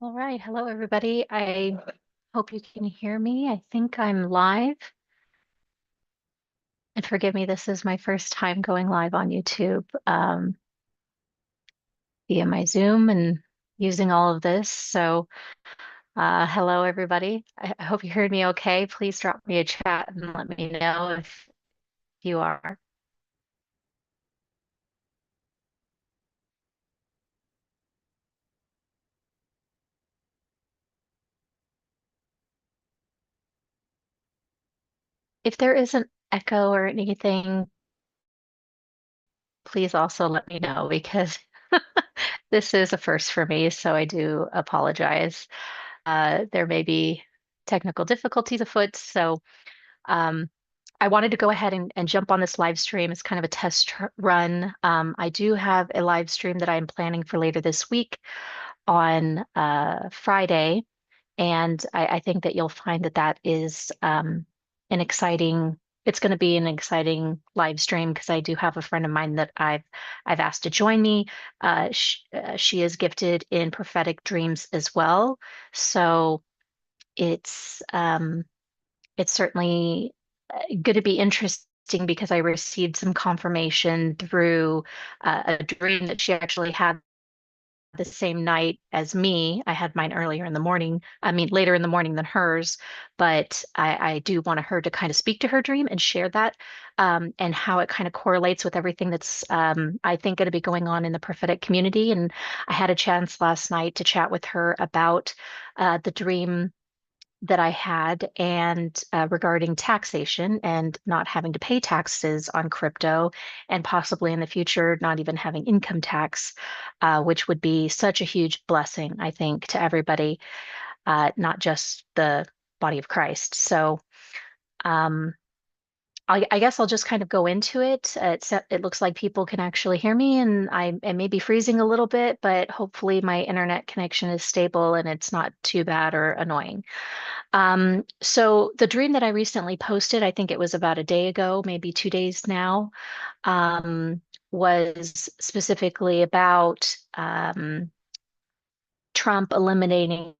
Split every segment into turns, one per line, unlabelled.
All right. Hello, everybody. I hope you can hear me. I think I'm live. And forgive me, this is my first time going live on YouTube via my Zoom and using all of this. So, hello, everybody. I hope you heard me okay. Please drop me a chat and let me know if you are. If there is an echo or anything, please also let me know because this is a first for me. So I do apologize. There may be technical difficulties afoot. So um, I wanted to go ahead and jump on this live stream as kind of a run. I do have a live stream that I'm planning for later this week on Friday. And I think that you'll find that that is an exciting, it's going to be an exciting live stream because I do have a friend of mine that I've asked to join me. She is gifted in prophetic dreams as well. So it's it's certainly going to be interesting because I received some confirmation through a dream that she actually had the same night as me. I had mine earlier in the morning, I mean, later in the morning than hers, but I do want her to kind of speak to her dream and share that and how it kind of correlates with everything that's, I think, going to be going on in the prophetic community. And I had a chance last night to chat with her about the dream that I had and regarding taxation and not having to pay taxes on crypto and possibly in the future not even having income tax, which would be such a huge blessing, I think, to everybody, not just the body of Christ. So um, I guess I'll just kind of go into it. It looks like people can actually hear me, and I may be freezing a little bit, but hopefully my internet connection is stable and it's not too bad or annoying. So the dream that I recently posted, I think it was about a day ago, maybe 2 days now, um, was specifically about Trump eliminating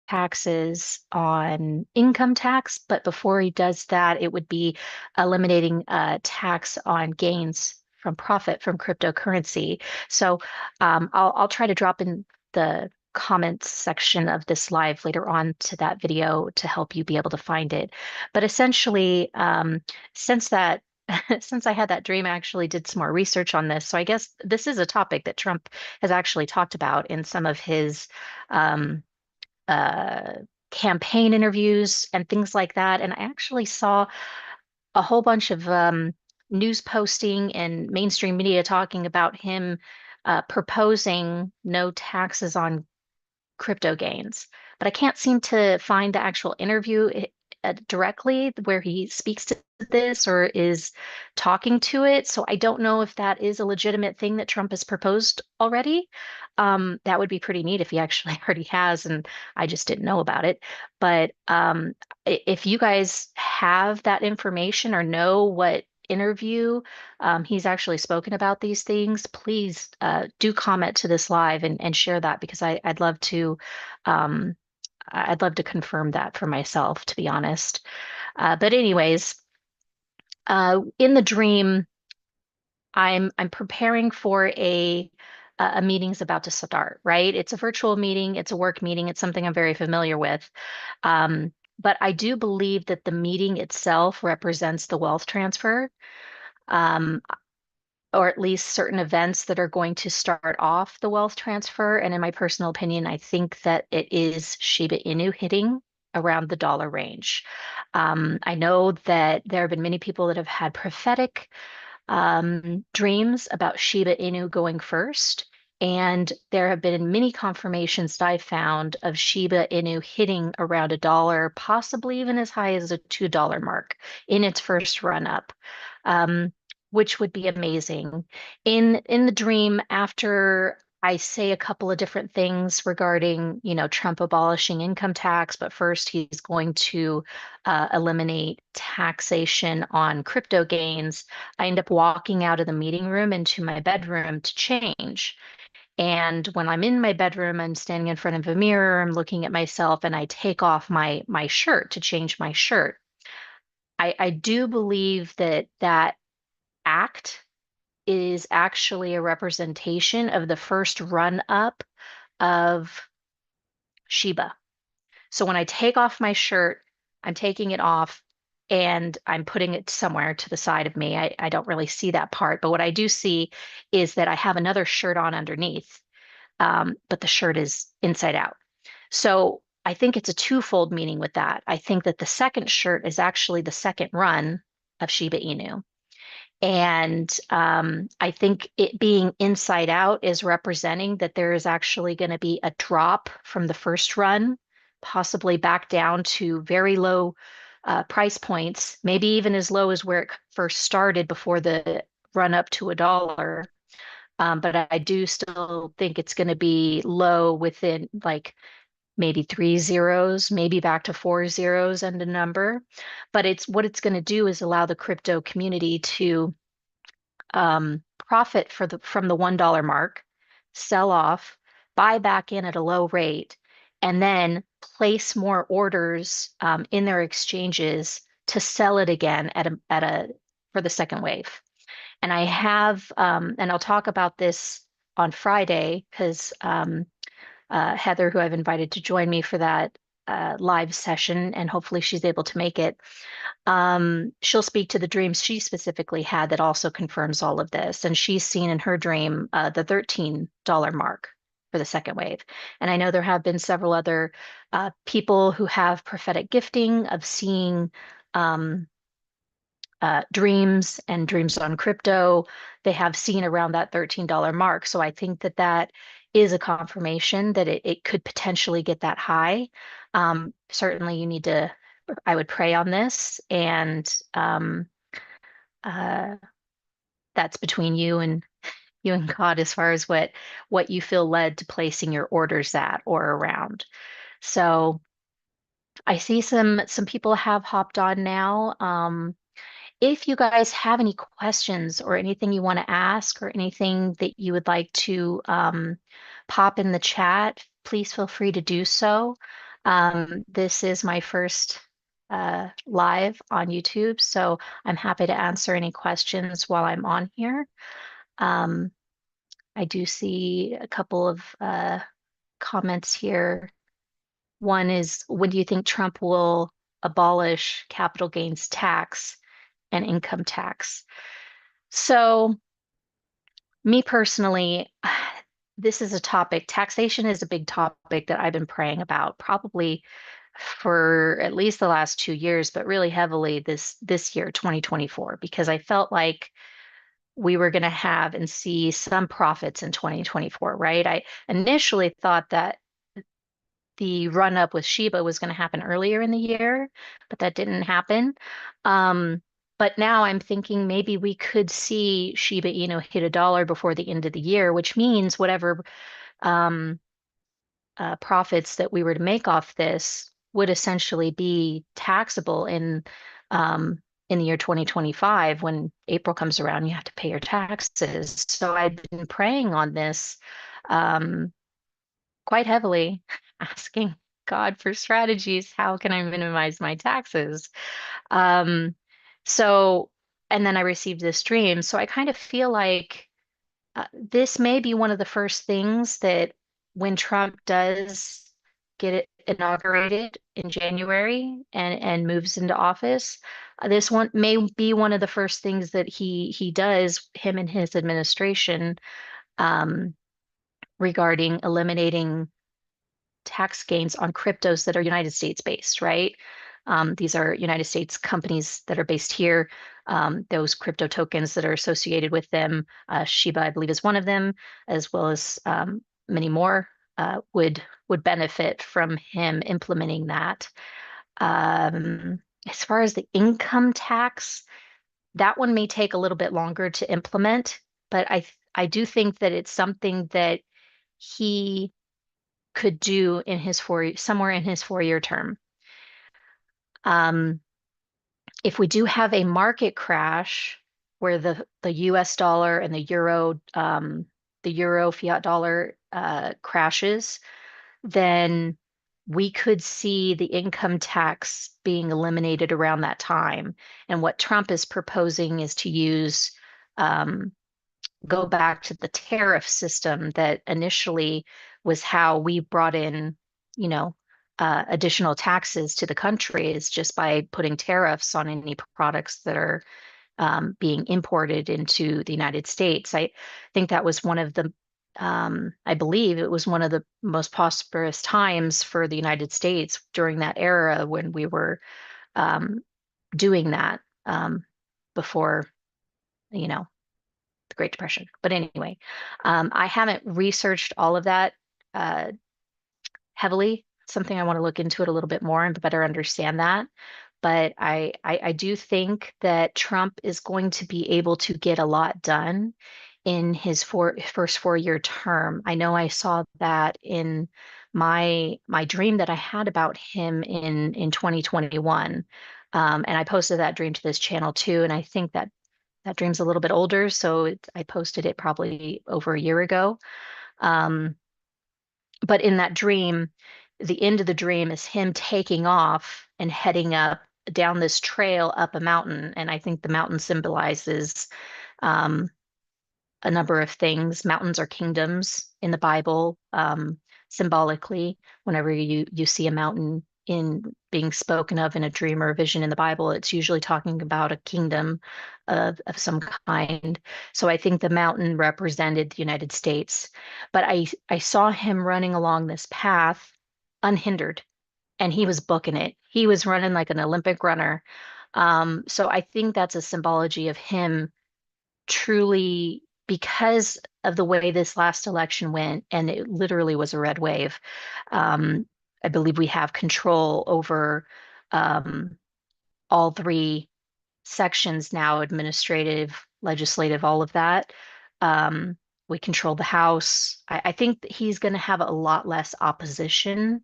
taxes on income tax, but before he does that, it would be eliminating tax on gains from profit from cryptocurrency. So I'll try to drop in the comments section of this live later on to that video to help you be able to find it. But essentially, since that since I had that dream, I actually did some more research on this. So I guess this is a topic that Trump has actually talked about in some of his um, uh, campaign interviews and things like that. And I actually saw a whole bunch of news posting and mainstream media talking about him proposing no taxes on crypto gains. But I can't seem to find the actual interview directly where he speaks to this or is talking to it. So I don't know if that is a legitimate thing that Trump has proposed already. That would be pretty neat if he actually already has, and I just didn't know about it. But if you guys have that information or know what interview he's actually spoken about these things, please do comment to this live and share that because I'd love to um, I'd love to confirm that for myself, to be honest. But anyways, in the dream, I'm preparing for a meeting's about to start, right? It's a virtual meeting, it's a work meeting, it's something I'm very familiar with. But I do believe that the meeting itself represents the wealth transfer. Um, or at least certain events that are going to start off the wealth transfer. And in my personal opinion, I think that it is Shiba Inu hitting around the dollar range. I know that there have been many people that have had prophetic dreams about Shiba Inu going first. And there have been many confirmations that I found of Shiba Inu hitting around a dollar, possibly even as high as a $2 mark in its first run up, um, which would be amazing. In the dream, after I say a couple of different things regarding, Trump abolishing income tax, but first he's going to eliminate taxation on crypto gains. I end up walking out of the meeting room into my bedroom to change. And when I'm in my bedroom, I'm standing in front of a mirror, I'm looking at myself, and I take off my shirt to change my shirt. I do believe that that act is actually a representation of the first run up of Shiba. So when I take off my shirt, I'm taking it off and I'm putting it somewhere to the side of me. I don't really see that part, but what I do see is that I have another shirt on underneath, but the shirt is inside out. So I think it's a twofold meaning with that. I think that the second shirt is actually the second run of Shiba Inu. And I think it being inside out is representing that there is actually going to be a drop from the first run, possibly back down to very low price points, maybe even as low as where it first started before the run up to $1. But I do still think it's going to be low within like maybe three zeros, maybe back to four zeros and a number. But it's what it's going to do is allow the crypto community to profit from the $1 mark, sell off, buy back in at a low rate, and then place more orders in their exchanges to sell it again at a for the second wave. And I have, and I'll talk about this on Friday because Heather, who I've invited to join me for that live session, and hopefully she's able to make it. She'll speak to the dreams she specifically had that also confirms all of this. And she's seen in her dream the $13 mark for the second wave. And I know there have been several other people who have prophetic gifting of seeing um, dreams and dreams on crypto. They have seen around that $13 mark. So I think that that is a confirmation that it could potentially get that high. Certainly, you need to, I would pray on this, and uh, that's between you and God as far as what you feel led to placing your orders at or around. So I see some people have hopped on now. If you guys have any questions or anything you want to ask or anything that you would like to pop in the chat, please feel free to do so. This is my first live on YouTube, so I'm happy to answer any questions while I'm on here. Um, I do see a couple of comments here. One is, when do you think Trump will abolish capital gains tax and income tax? So, me personally, this is a topic, taxation is a big topic that I've been praying about probably for at least the last 2 years, but really heavily this year, 2024, because I felt like we were going to have and see some profits in 2024, right? I initially thought that the run up with Shiba was going to happen earlier in the year, but that didn't happen. Um, but now I'm thinking maybe we could see Shiba Inu hit $1 before the end of the year, which means whatever um, profits that we were to make off this would essentially be taxable in the year 2025 when April comes around, you have to pay your taxes. So I've been praying on this. Um, quite heavily, asking God for strategies. How can I minimize my taxes? Um, so, and then I received this dream. So I kind of feel like this may be one of the first things that when Trump does get it inaugurated in January and moves into office, this one may be one of the first things that he does, him and his administration, um, regarding eliminating tax gains on cryptos that are United States based, right? These are United States companies that are based here. Those crypto tokens that are associated with them, Shiba, I believe, is one of them, as well as many more, would benefit from him implementing that. As far as the income tax, that one may take a little bit longer to implement, but I do think that it's something that he could do in his somewhere in his 4-year term. Um, if we do have a market crash where the US dollar and the euro the euro fiat dollar crashes, then we could see the income tax being eliminated around that time. And what Trump is proposing is to use um, go back to the tariff system that initially was how we brought in, you know, additional taxes to the country is just by putting tariffs on any products that are being imported into the United States. I think that was one of the, I believe it was one of the most prosperous times for the United States during that era when we were um, doing that before, you know, the Great Depression. But anyway, I haven't researched all of that uh, heavily. Something I want to look into it a little bit more and better understand that. But I do think that Trump is going to be able to get a lot done in his first 4-year term. I know I saw that in my dream that I had about him in 2021. And I posted that dream to this channel too. And I think that that dream's a little bit older, so I posted it probably over a year ago. Um, but in that dream, the end of the dream is him taking off and heading up down this trail up a mountain. And I think the mountain symbolizes um, a number of things. Mountains are kingdoms in the Bible, symbolically. Whenever you see a mountain in being spoken of in a dream or a vision in the Bible, it's usually talking about a kingdom of some kind. So I think the mountain represented the United States. But I saw him running along this path unhindered, and he was booking it. He was running like an Olympic runner. So I think that's a symbology of him truly, because of the way this last election went, and it literally was a red wave. Um, I believe we have control over um, all three sections now, administrative, legislative, all of that. Um, we control the House. I think that he's going to have a lot less opposition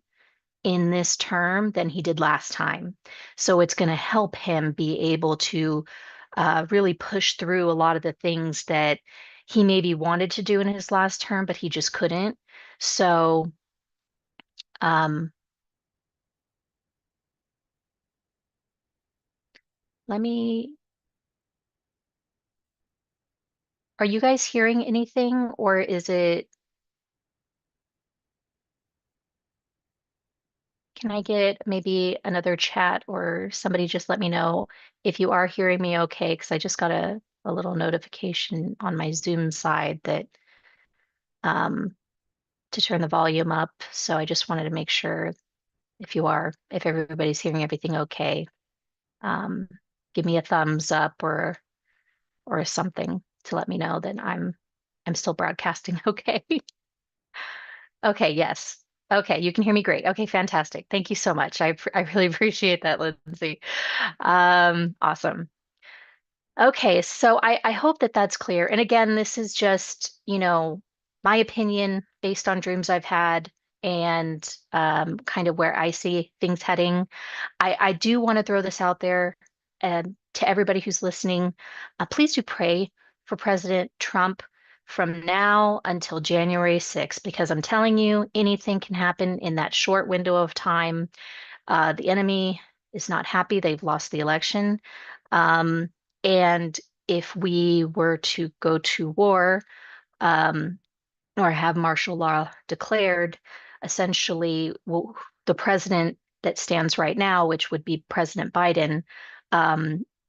in this term than he did last time. So it's going to help him be able to really push through a lot of the things that he maybe wanted to do in his last term, but he just couldn't. So um, let me, are you guys hearing anything, or is it, can I get maybe another chat or somebody just let me know if you are hearing me okay? Because I just got a little notification on my Zoom side that um, to turn the volume up. So I just wanted to make sure if everybody's hearing everything okay, um, give me a thumbs up or something to let me know that I'm still broadcasting okay. Okay, yes. Okay, you can hear me great. Okay, fantastic. Thank you so much. I really appreciate that, Lindsay. Awesome. Okay, so I hope that that's clear. And again, this is just, my opinion based on dreams I've had and kind of where I see things heading. I do want to throw this out there to everybody who's listening. Please do pray for President Trump from now until January 6th, because I'm telling you, anything can happen in that short window of time. The enemy is not happy. They've lost the election. Um, and if we were to go to war, um, or have martial law declared, essentially the president that stands right now, which would be President Biden,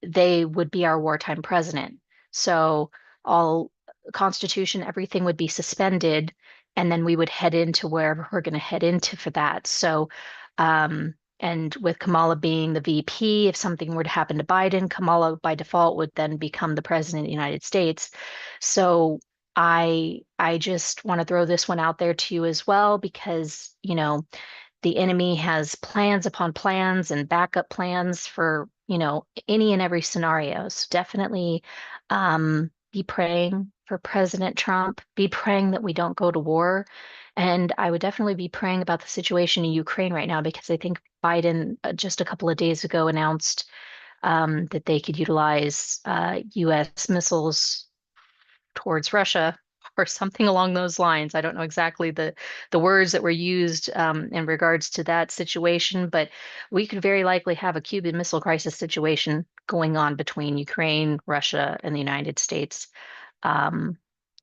they would be our wartime president. So all Constitution, everything would be suspended, and then we would head into wherever we're going to head into for that. So, and with Kamala being the VP, if something were to happen to Biden, Kamala by default would then become the president of the United States. So I just want to throw this one out there to you as well because, the enemy has plans upon plans and backup plans for, any and every scenario. So definitely be praying for President Trump, be praying that we don't go to war. And I would definitely be praying about the situation in Ukraine right now because I think Biden just a couple of days ago announced that they could utilize US missiles towards Russia. or something along those lines. I don't know exactly the words that were used in regards to that situation, but we could very likely have a Cuban Missile Crisis situation going on between Ukraine, Russia, and the United States. Um,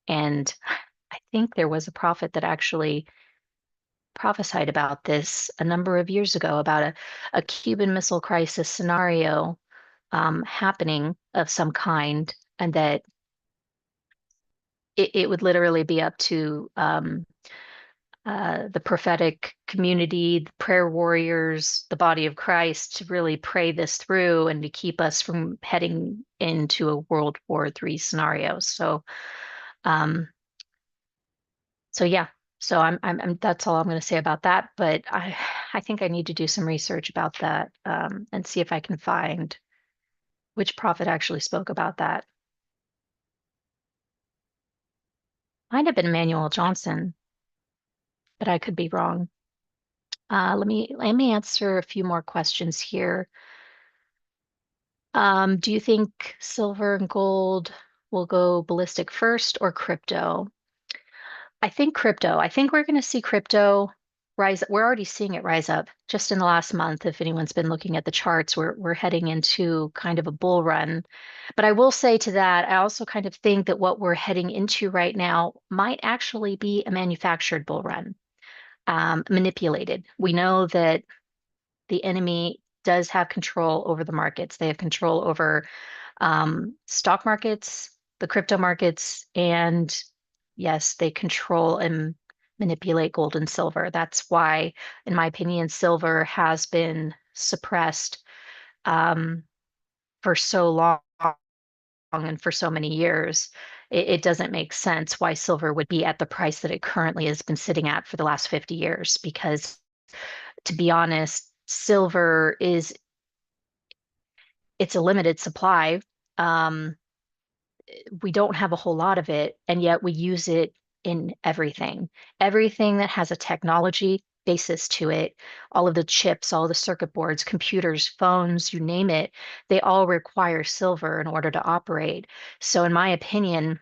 and I think there was a prophet that actually prophesied about this a number of years ago about a Cuban Missile Crisis scenario happening of some kind, and that it would literally be up to the prophetic community, the prayer warriors, the body of Christ to really pray this through and to keep us from heading into a World War III scenario. Um, so yeah, so I'm that's all I'm going to say about that. But I think I need to do some research about that and see if I can find which prophet actually spoke about that. Might have been Emmanuel Johnson, but I could be wrong. Let me answer a few more questions here. Do you think silver and gold will go ballistic first or crypto? I think crypto. I think we're going to see crypto rise. We're already seeing it rise up just in the last month. If anyone's been looking at the charts, we're heading into kind of a bull run. But I will say to that, I also kind of think that what we're heading into right now might actually be a manufactured bull run, manipulated. We know that the enemy does have control over the markets. They have control over stock markets, the crypto markets, and yes, they control and manipulate gold and silver. That's why, in my opinion, silver has been suppressed for so long and for so many years. It doesn't make sense why silver would be at the price that it currently has been sitting at for the last 50 years, because to be honest, silver is it's a limited supply. Um, we don't have a whole lot of it, and yet we use it in everything. Everything that has a technology basis to it, all of the chips, all the circuit boards, computers, phones, you name it, they all require silver in order to operate. So, in my opinion,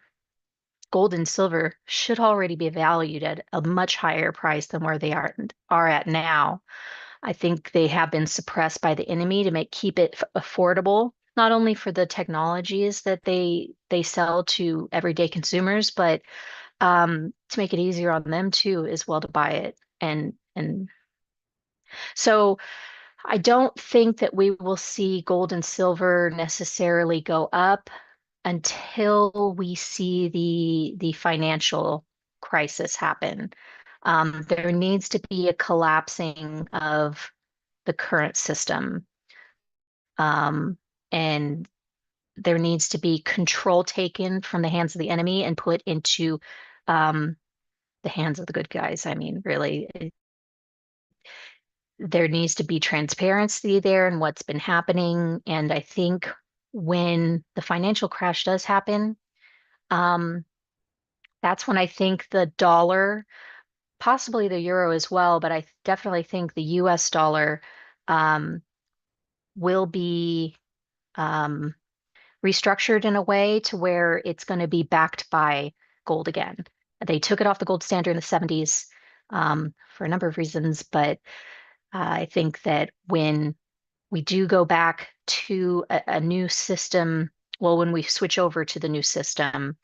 gold and silver should already be valued at a much higher price than where they are at now. I think they have been suppressed by the enemy to keep it affordable, not only for the technologies that they sell to everyday consumers, but to make it easier on them too, as well to buy it. And so I don't think that we will see gold and silver necessarily go up until we see the financial crisis happen. There needs to be a collapsing of the current system. And there needs to be control taken from the hands of the enemy and put into um, the hands of the good guys. I mean, really, there needs to be transparency there in what's been happening. And I think when the financial crash does happen, um, that's when I think the dollar, possibly the euro as well, but I definitely think the US dollar um, will be um, restructured in a way to where it's going to be backed by gold again. They took it off the gold standard in the 70s for a number of reasons, but I think that when we do go back to a new system, well, when we switch over to the new system,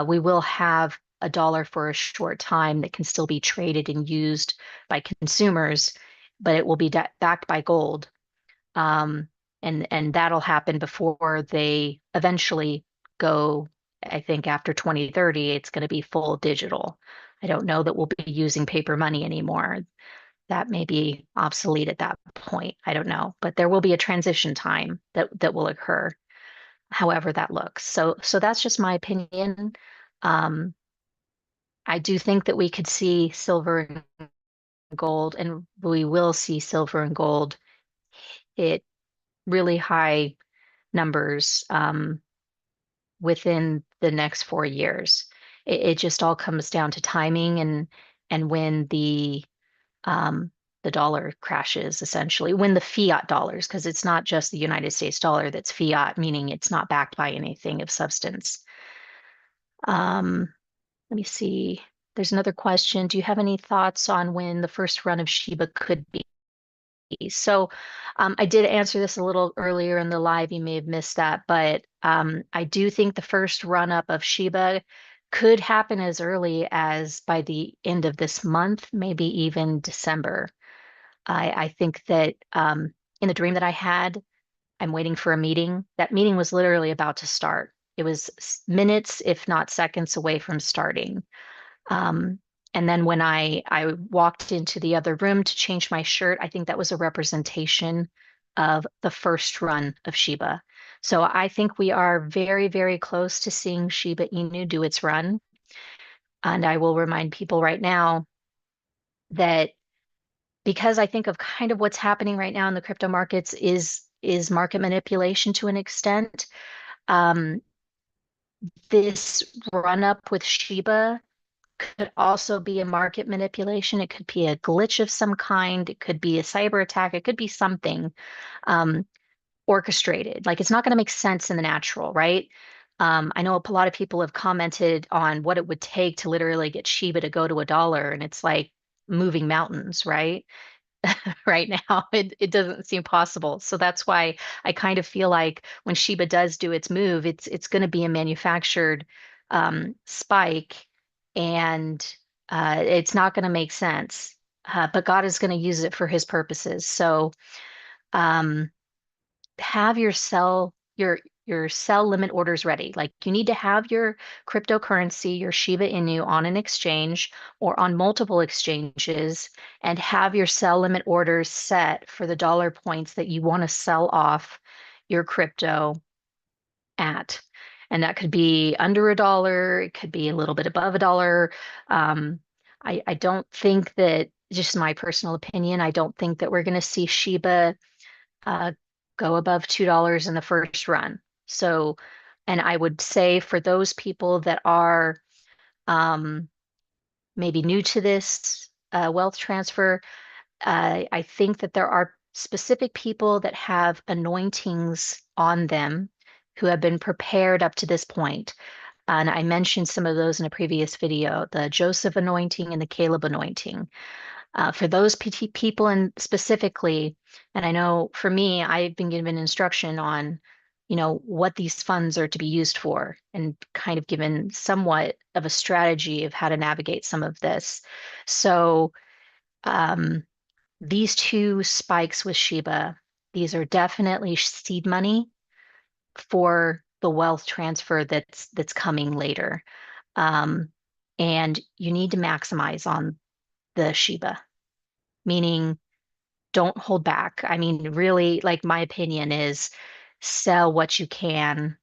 we will have a dollar for a short time that can still be traded and used by consumers, but it will be backed by gold. Um, and that'll happen before they eventually go, I think after 2030, it's going to be full digital. I don't know that we'll be using paper money anymore. That may be obsolete at that point. I don't know, but there will be a transition time that will occur, however that looks. So that's just my opinion. Um, I do think that we could see silver and gold, and we will see silver and gold hit really high numbers within the next 4 years. It just all comes down to timing and when um, the dollar crashes, essentially, when the fiat dollars, because it's not just the United States dollar that's fiat, meaning it's not backed by anything of substance. Um, Let me see. There's another question. Do you have any thoughts on when the first run of Shiba could be? So I did answer this a little earlier in the live. You may have missed that, but I do think the first run up of Shiba could happen as early as by the end of this month, maybe even December. I think that in the dream that I had, I'm waiting for a meeting. That meeting was literally about to start. It was minutes, if not seconds, away from starting. Um, and then when I walked into the other room to change my shirt, I think that was a representation of the first run of Shiba. So I think we are very, very close to seeing Shiba Inu do its run. And I will remind people right now that because I think of kind of what's happening right now in the crypto markets is market manipulation to an extent. Um, this run up with Shiba could also be a market manipulation. It could be a glitch of some kind. It could be a cyber attack. It could be something um, orchestrated. Like it's not going to make sense in the natural, right? I know a lot of people have commented on what it would take to literally get Shiba to go to $1, and it's like moving mountains, right? Right now. It doesn't seem possible. So that's why I kind of feel like when Shiba does do its move, it's going to be a manufactured spike, and it's not going to make sense. But God is going to use it for His purposes. So um, have your sell limit orders ready. Like you need to have your cryptocurrency, your Shiba Inu on an exchange or on multiple exchanges and have your sell limit orders set for the dollar points that you want to sell off your crypto at. And that could be under $1, it could be a little bit above $1. Um, I don't think that, just my personal opinion, I don't think that we're going to see Shiba uh, go above $2 in the first run. So, and I would say for those people that are um, maybe new to this wealth transfer, I think that there are specific people that have anointings on them who have been prepared up to this point. And I mentioned some of those in a previous video, the Joseph anointing and the Caleb anointing. For those people and specifically, and I know for me, I've been given instruction on, what these funds are to be used for, and kind of given somewhat of a strategy of how to navigate some of this. So um, these two spikes with Shiba, these are definitely seed money for the wealth transfer that's coming later. Um, and you need to maximize on the Shiba, meaning don't hold back. I mean, really, like my opinion is sell what you can,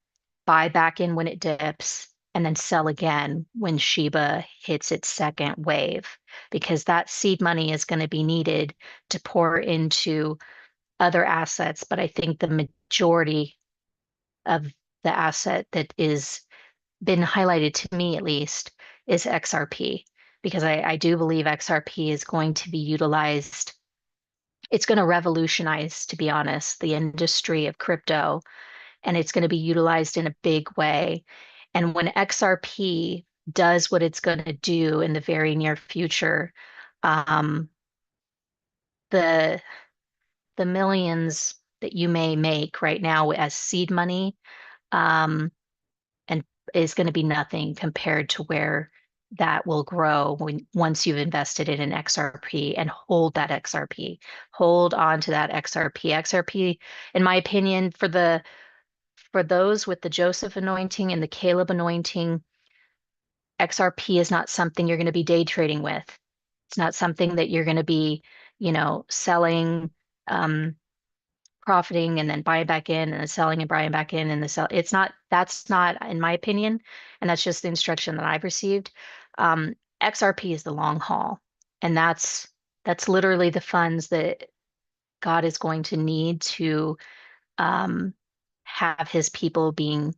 buy back in when it dips, and then sell again when Shiba hits its second wave, because that seed money is going to be needed to pour into other assets. But I think the majority of the asset that is been highlighted to me at least is XRP, because I do believe XRP is going to be utilized. It's going to revolutionize, to be honest, the industry of crypto, and it's going to be utilized in a big way. And when XRP does what it's going to do in the very near future, um, the the millions that you may make right now as seed money, um, and is going to be nothing compared to where that will grow when once you've invested it in XRP and hold that XRP. Hold on to that XRP. XRP, in my opinion, for those with the Joseph anointing and the Caleb anointing, XRP is not something you're going to be day trading with. It's not something that you're going to be, selling, um, profiting and then buying back in and then selling and buying back in and the sell. That's not, in my opinion, and that's just the instruction that I've received. XRP is the long haul, and that's literally the funds that God is going to need to um, have his people being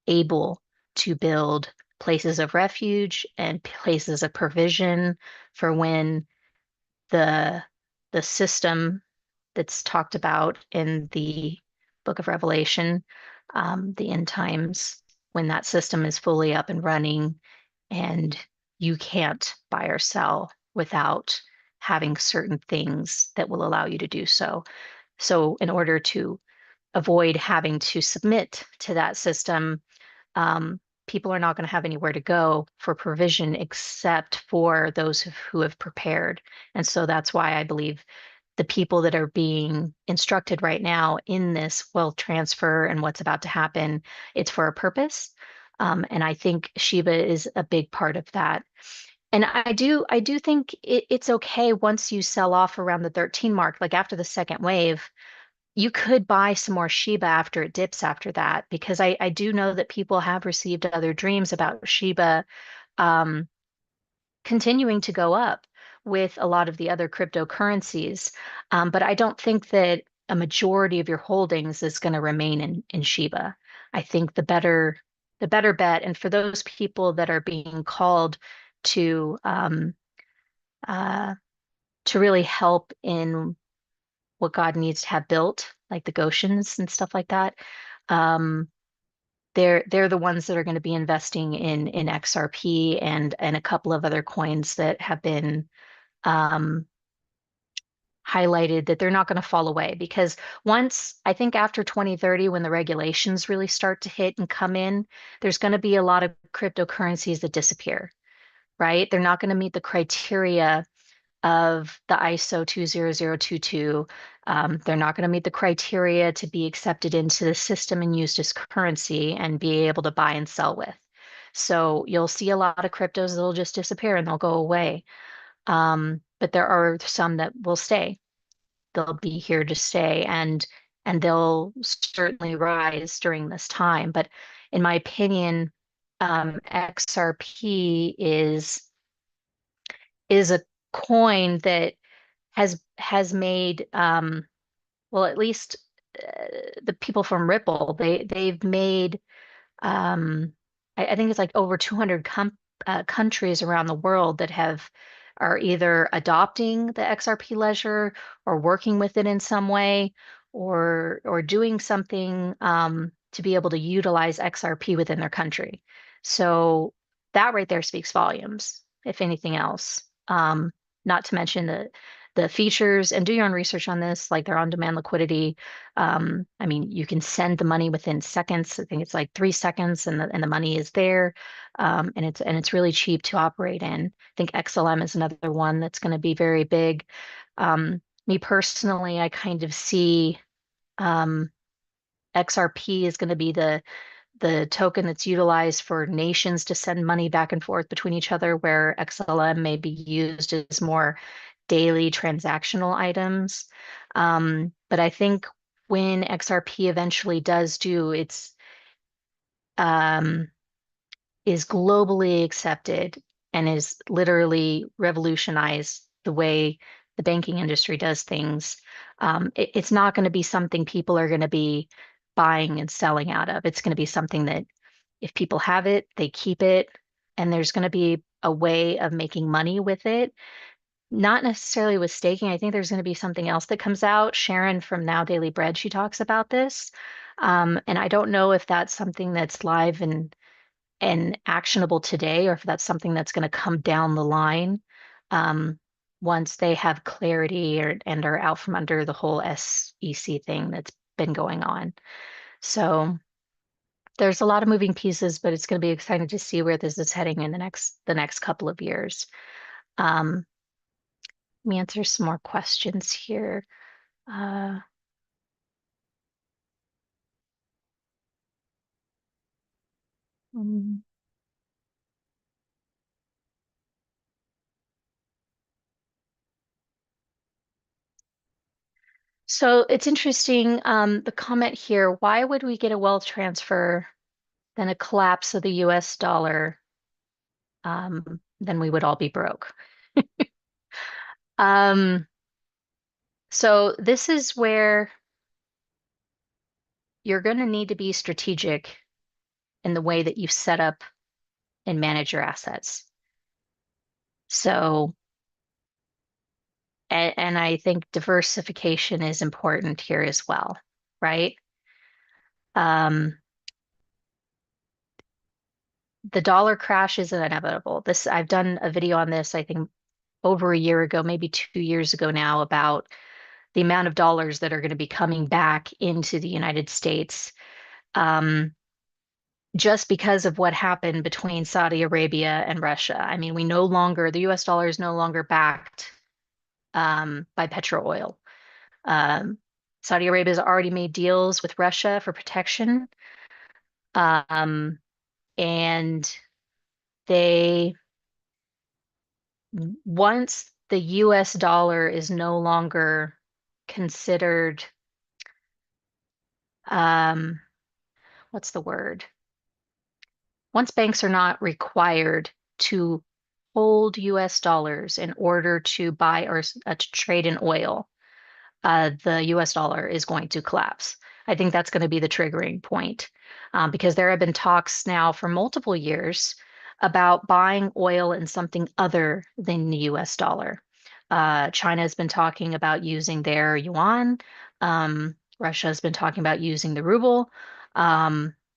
able to build places of refuge and places of provision for when the the system that's talked about in the book of Revelation, the end times, when that system is fully up and running, and you can't buy or sell without having certain things that will allow you to do so. So, in order to avoid having to submit to that system, um, people are not going to have anywhere to go for provision except for those who have prepared. And so that's why I believe the people that are being instructed right now in this wealth transfer and what's about to happen, it's for a purpose. And I think Shiba is a big part of that. And I do think it's okay once you sell off around the 13 mark, like after the second wave, you could buy some more Shiba after it dips after that, because I do know that people have received other dreams about Shiba um, continuing to go up with a lot of the other cryptocurrencies. But I don't think that a majority of your holdings is going to remain in Shiba. I think the better bet, and for those people that are being called to uh, to really help in what God needs to have built, like the Goshens and stuff like that. Um, they're the ones that are going to be investing in XRP and a couple of other coins that have been um, highlighted that they're not going to fall away, because once I think after 2030, when the regulations really start to hit and come in, there's going to be a lot of cryptocurrencies that disappear, right? They're not going to meet the criteria of the ISO 20022. They're not going to meet the criteria to be accepted into the system and used as currency and be able to buy and sell with. So you'll see a lot of cryptos that'll just disappear and they'll go away. But there are some that will stay. They'll be here to stay, and they'll certainly rise during this time. But in my opinion, XRP is a coin that has made well, at least the people from Ripple, they've made I think it's like over 200 countries around the world that are either adopting the XRP ledger or working with it in some way, or doing something to be able to utilize XRP within their country. So that right there speaks volumes, if anything else. Not to mention the features, and do your own research on this, like their on-demand liquidity. I mean, you can send the money within seconds. I think it's like 3 seconds, and the money is there, and it's really cheap to operate in. I think XLM is another one that's going to be very big. Me personally, I kind of see um, XRP is going to be the token that's utilized for nations to send money back and forth between each other, where XLM may be used as more daily transactional items. But I think when XRP eventually does do its um, is globally accepted and is literally revolutionized the way the banking industry does things, it's not going to be something people are going to be buying and selling out of. It's going to be something that if people have it, they keep it, and there's going to be a way of making money with it. Not necessarily with staking. I think there's going to be something else that comes out. Sharon from Now Daily Bread, she talks about this. And I don't know if that's something that's live and actionable today, or if that's something that's going to come down the line um, once they have clarity and are out from under the whole SEC thing that's been going on. So there's a lot of moving pieces, but it's going to be exciting to see where this is heading in the next couple of years. Um, Let me answer some more questions here. Uh, mm. So it's interesting, the comment here, why would we get a wealth transfer, then a collapse of the US dollar, then we would all be broke? Um, so this is where you're going to need to be strategic in the way that you set up and manage your assets. So, and I think diversification is important here as well, right? Um, the dollar crash is inevitable. This I've done a video on this, I think over a year ago, maybe 2 years ago now, about the amount of dollars that are going to be coming back into the United States, um, just because of what happened between Saudi Arabia and Russia. I mean, the US dollar is no longer backed by petro oil. Um, Saudi Arabia has already made deals with Russia for protection. Um, and they, once the US dollar is no longer considered, um, what's the word? Once banks are not required to hold US dollars in order to buy or to trade in oil, the US dollar is going to collapse. I think that's going to be the triggering point, because there have been talks now for multiple years about buying oil in something other than the US dollar. China has been talking about using their yuan. Russia has been talking about using the ruble.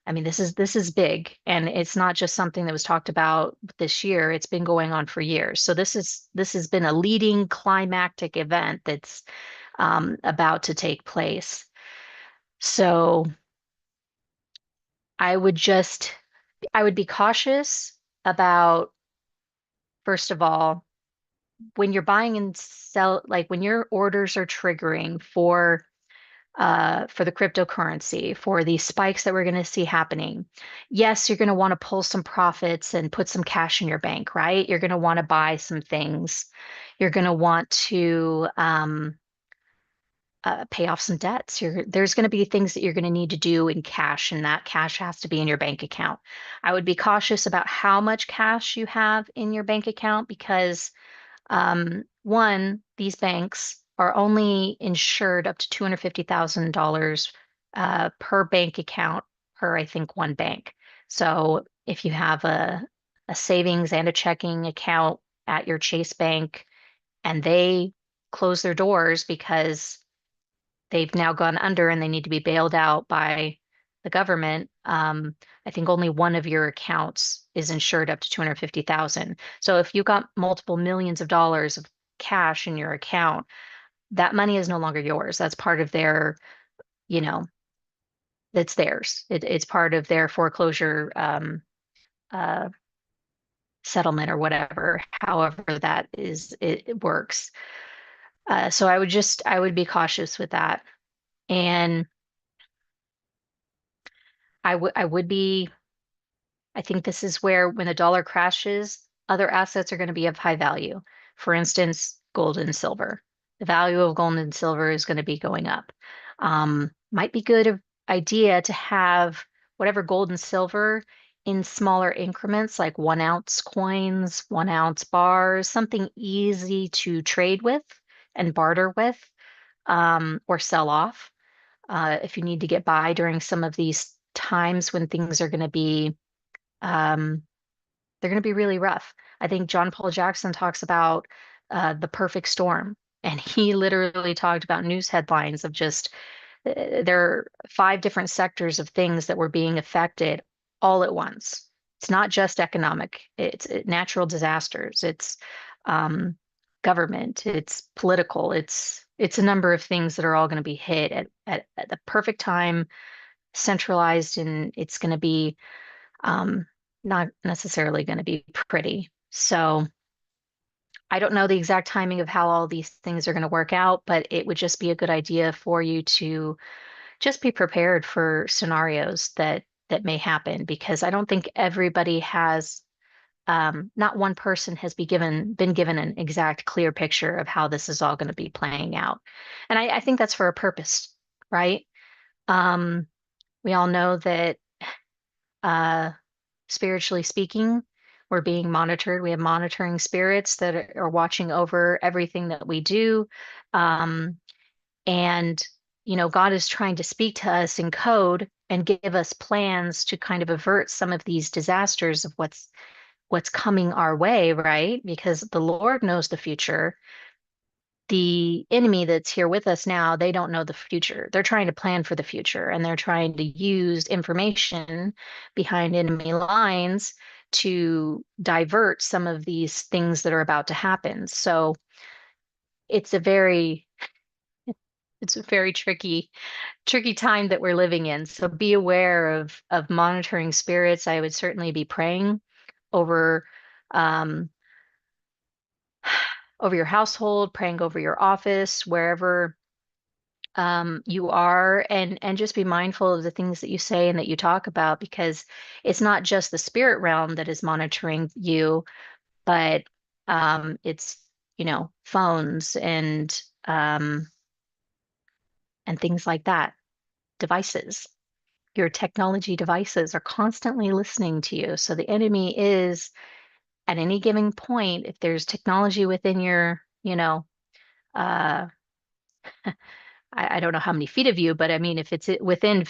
I mean, this is big, and it's not just something that was talked about this year. It's been going on for years. So this has been a leading climactic event that's about to take place. So I would just, I would be cautious about, first of all, when you're buying and sell, like when your orders are triggering for the cryptocurrency, for these spikes that we're going to see happening. Yes, you're going to want to pull some profits and put some cash in your bank, right? You're going to want to buy some things. You're going to want to pay off some debts. There's going to be things that you're going to need to do in cash, and that cash has to be in your bank account. I would be cautious about how much cash you have in your bank account because, one, these banks are only insured up to $250,000 per bank account per, I think, one bank. So if you have a savings and a checking account at your Chase Bank and they close their doors because they've now gone under and they need to be bailed out by the government, I think only one of your accounts is insured up to 250,000. So if you got multiple millions of dollars of cash in your account, that money is no longer yours. That's part of their, you know, that's theirs. It's part of their foreclosure uh, settlement or whatever, however that is, it works. So I would be cautious with that. And I would be I think this is where when the dollar crashes, other assets are going to be of high value. For instance, gold and silver. The value of gold and silver is going to be going up. Might be good idea to have whatever gold and silver in smaller increments, like 1 ounce coins, 1 ounce bars, something easy to trade with and barter with, or sell off. If you need to get by during some of these times when things are going to be um, they're going to be really rough. I think John Paul Jackson talks about the perfect storm, and he literally talked about news headlines of just there are 5 different sectors of things that were being affected all at once. It's not just economic, it's natural disasters, it's um, government, it's political, it's a number of things that are all going to be hit at the perfect time, centralized, and it's going to be um, not necessarily going to be pretty. So I don't know the exact timing of how all these things are going to work out, but it would just be a good idea for you to just be prepared for scenarios that may happen because I don't think everybody has not one person has been given an exact clear picture of how this is all going to be playing out. And I think that's for a purpose, right? Um, we all know that uh, spiritually speaking, we're being monitored. We have monitoring spirits that are watching over everything that we do. Um, and, God is trying to speak to us in code and give us plans to kind of avert some of these disasters of what's coming our way, right? Because the Lord knows the future. the enemy that's here with us now, they don't know the future. They're trying to plan for the future and they're trying to use information behind enemy lines to divert some of these things that are about to happen. So it's a very it's a very tricky time that we're living in. So be aware of monitoring spirits. I would certainly be praying over um, over your household, praying over your office, wherever you are, and just be mindful of the things that you say and that you talk about, because it's not just the spirit realm that is monitoring you, but it's, phones and things like that, devices. Your technology devices are constantly listening to you. So the enemy is at any given point, if there's technology within your, uh, I don't know how many feet of you, but I mean, if it's within,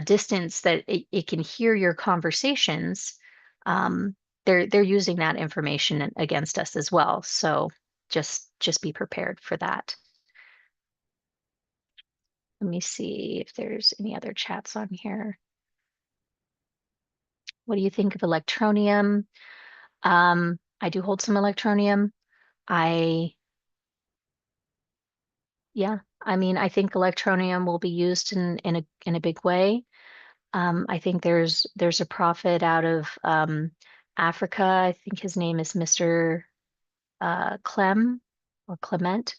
distance that it can hear your conversations, um, they're using that information against us as well. So just be prepared for that. Let me see if there's any other chats on here. What do you think of electronium? I do hold some electronium. I, yeah, I mean, I think electronium will be used in a big way. I think there's a prophet out of Africa. I think his name is Mr. Clem or Clement,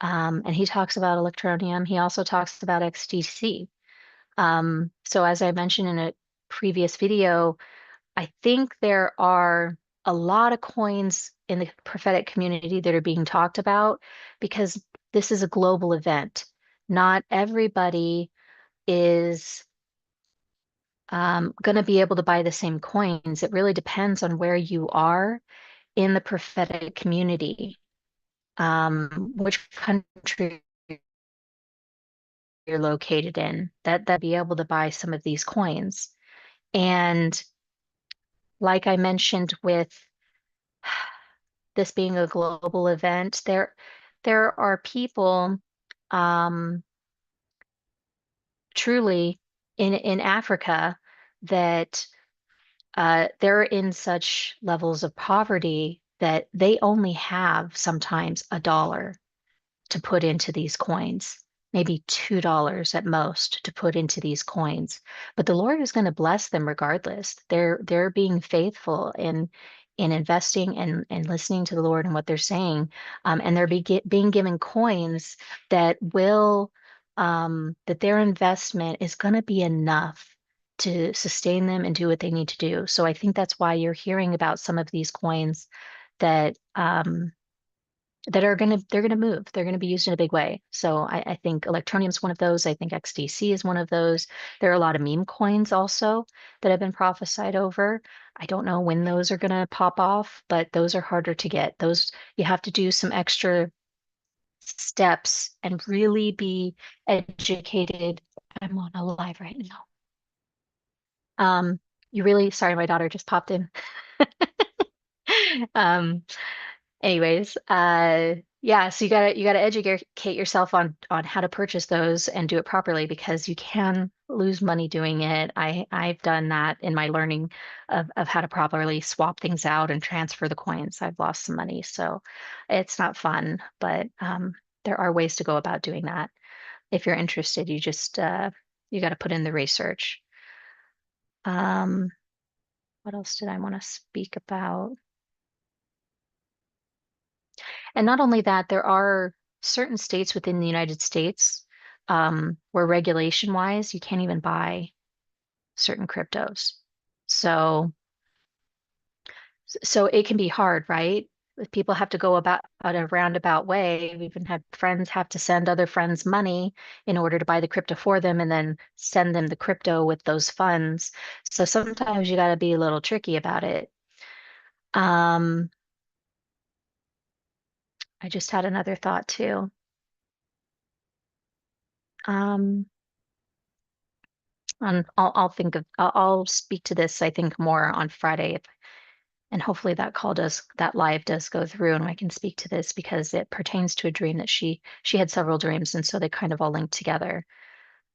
and he talks about electronium. He also talks about XDC. So as I mentioned in a previous video, I think there are a lot of coins in the prophetic community that are being talked about because this is a global event. Not everybody is going to be able to buy the same coins. It really depends on where you are in the prophetic community, which country you're located in, that be able to buy some of these coins. And like I mentioned with this being a global event, there are people um, truly in Africa that they're in such levels of poverty that they only have sometimes $1 to put into these coins, maybe $2 at most to put into these coins. But the Lord is going to bless them regardless. They're being faithful in investing and listening to the Lord and what they're saying, and they're being given coins that will that their investment is going to be enough to sustain them and do what they need to do. So I think that's why you're hearing about some of these coins that that are they're gonna move. They're gonna be used in a big way. So I think Electronium is one of those. I think XDC is one of those. There are a lot of meme coins also that have been prophesied over. I don't know when those are gonna pop off, but those are harder to get. Those you have to do some extra steps and really be educated. I'm on a live right now. You really, sorry, my daughter just popped in. Um, Anyways, yeah, so you gotta educate yourself on how to purchase those and do it properly because you can lose money doing it. I've done that in my learning of how to properly swap things out and transfer the coins. I've lost some money, so it's not fun, but there are ways to go about doing that. If you're interested, you got to put in the research. Um, what else did I want to speak about? And not only that, there are certain states within the United States where regulation wise, you can't even buy certain cryptos. So, so it can be hard, right? People have to go about a roundabout way. We've even had friends have to send other friends money in order to buy the crypto for them and then send them the crypto with those funds. So sometimes you got to be a little tricky about it. Um, I just had another thought too. Um, I'll think of I'll speak to this I think more on Friday And hopefully that live does go through and I can speak to this because it pertains to a dream that she had several dreams and so they kind of all link together.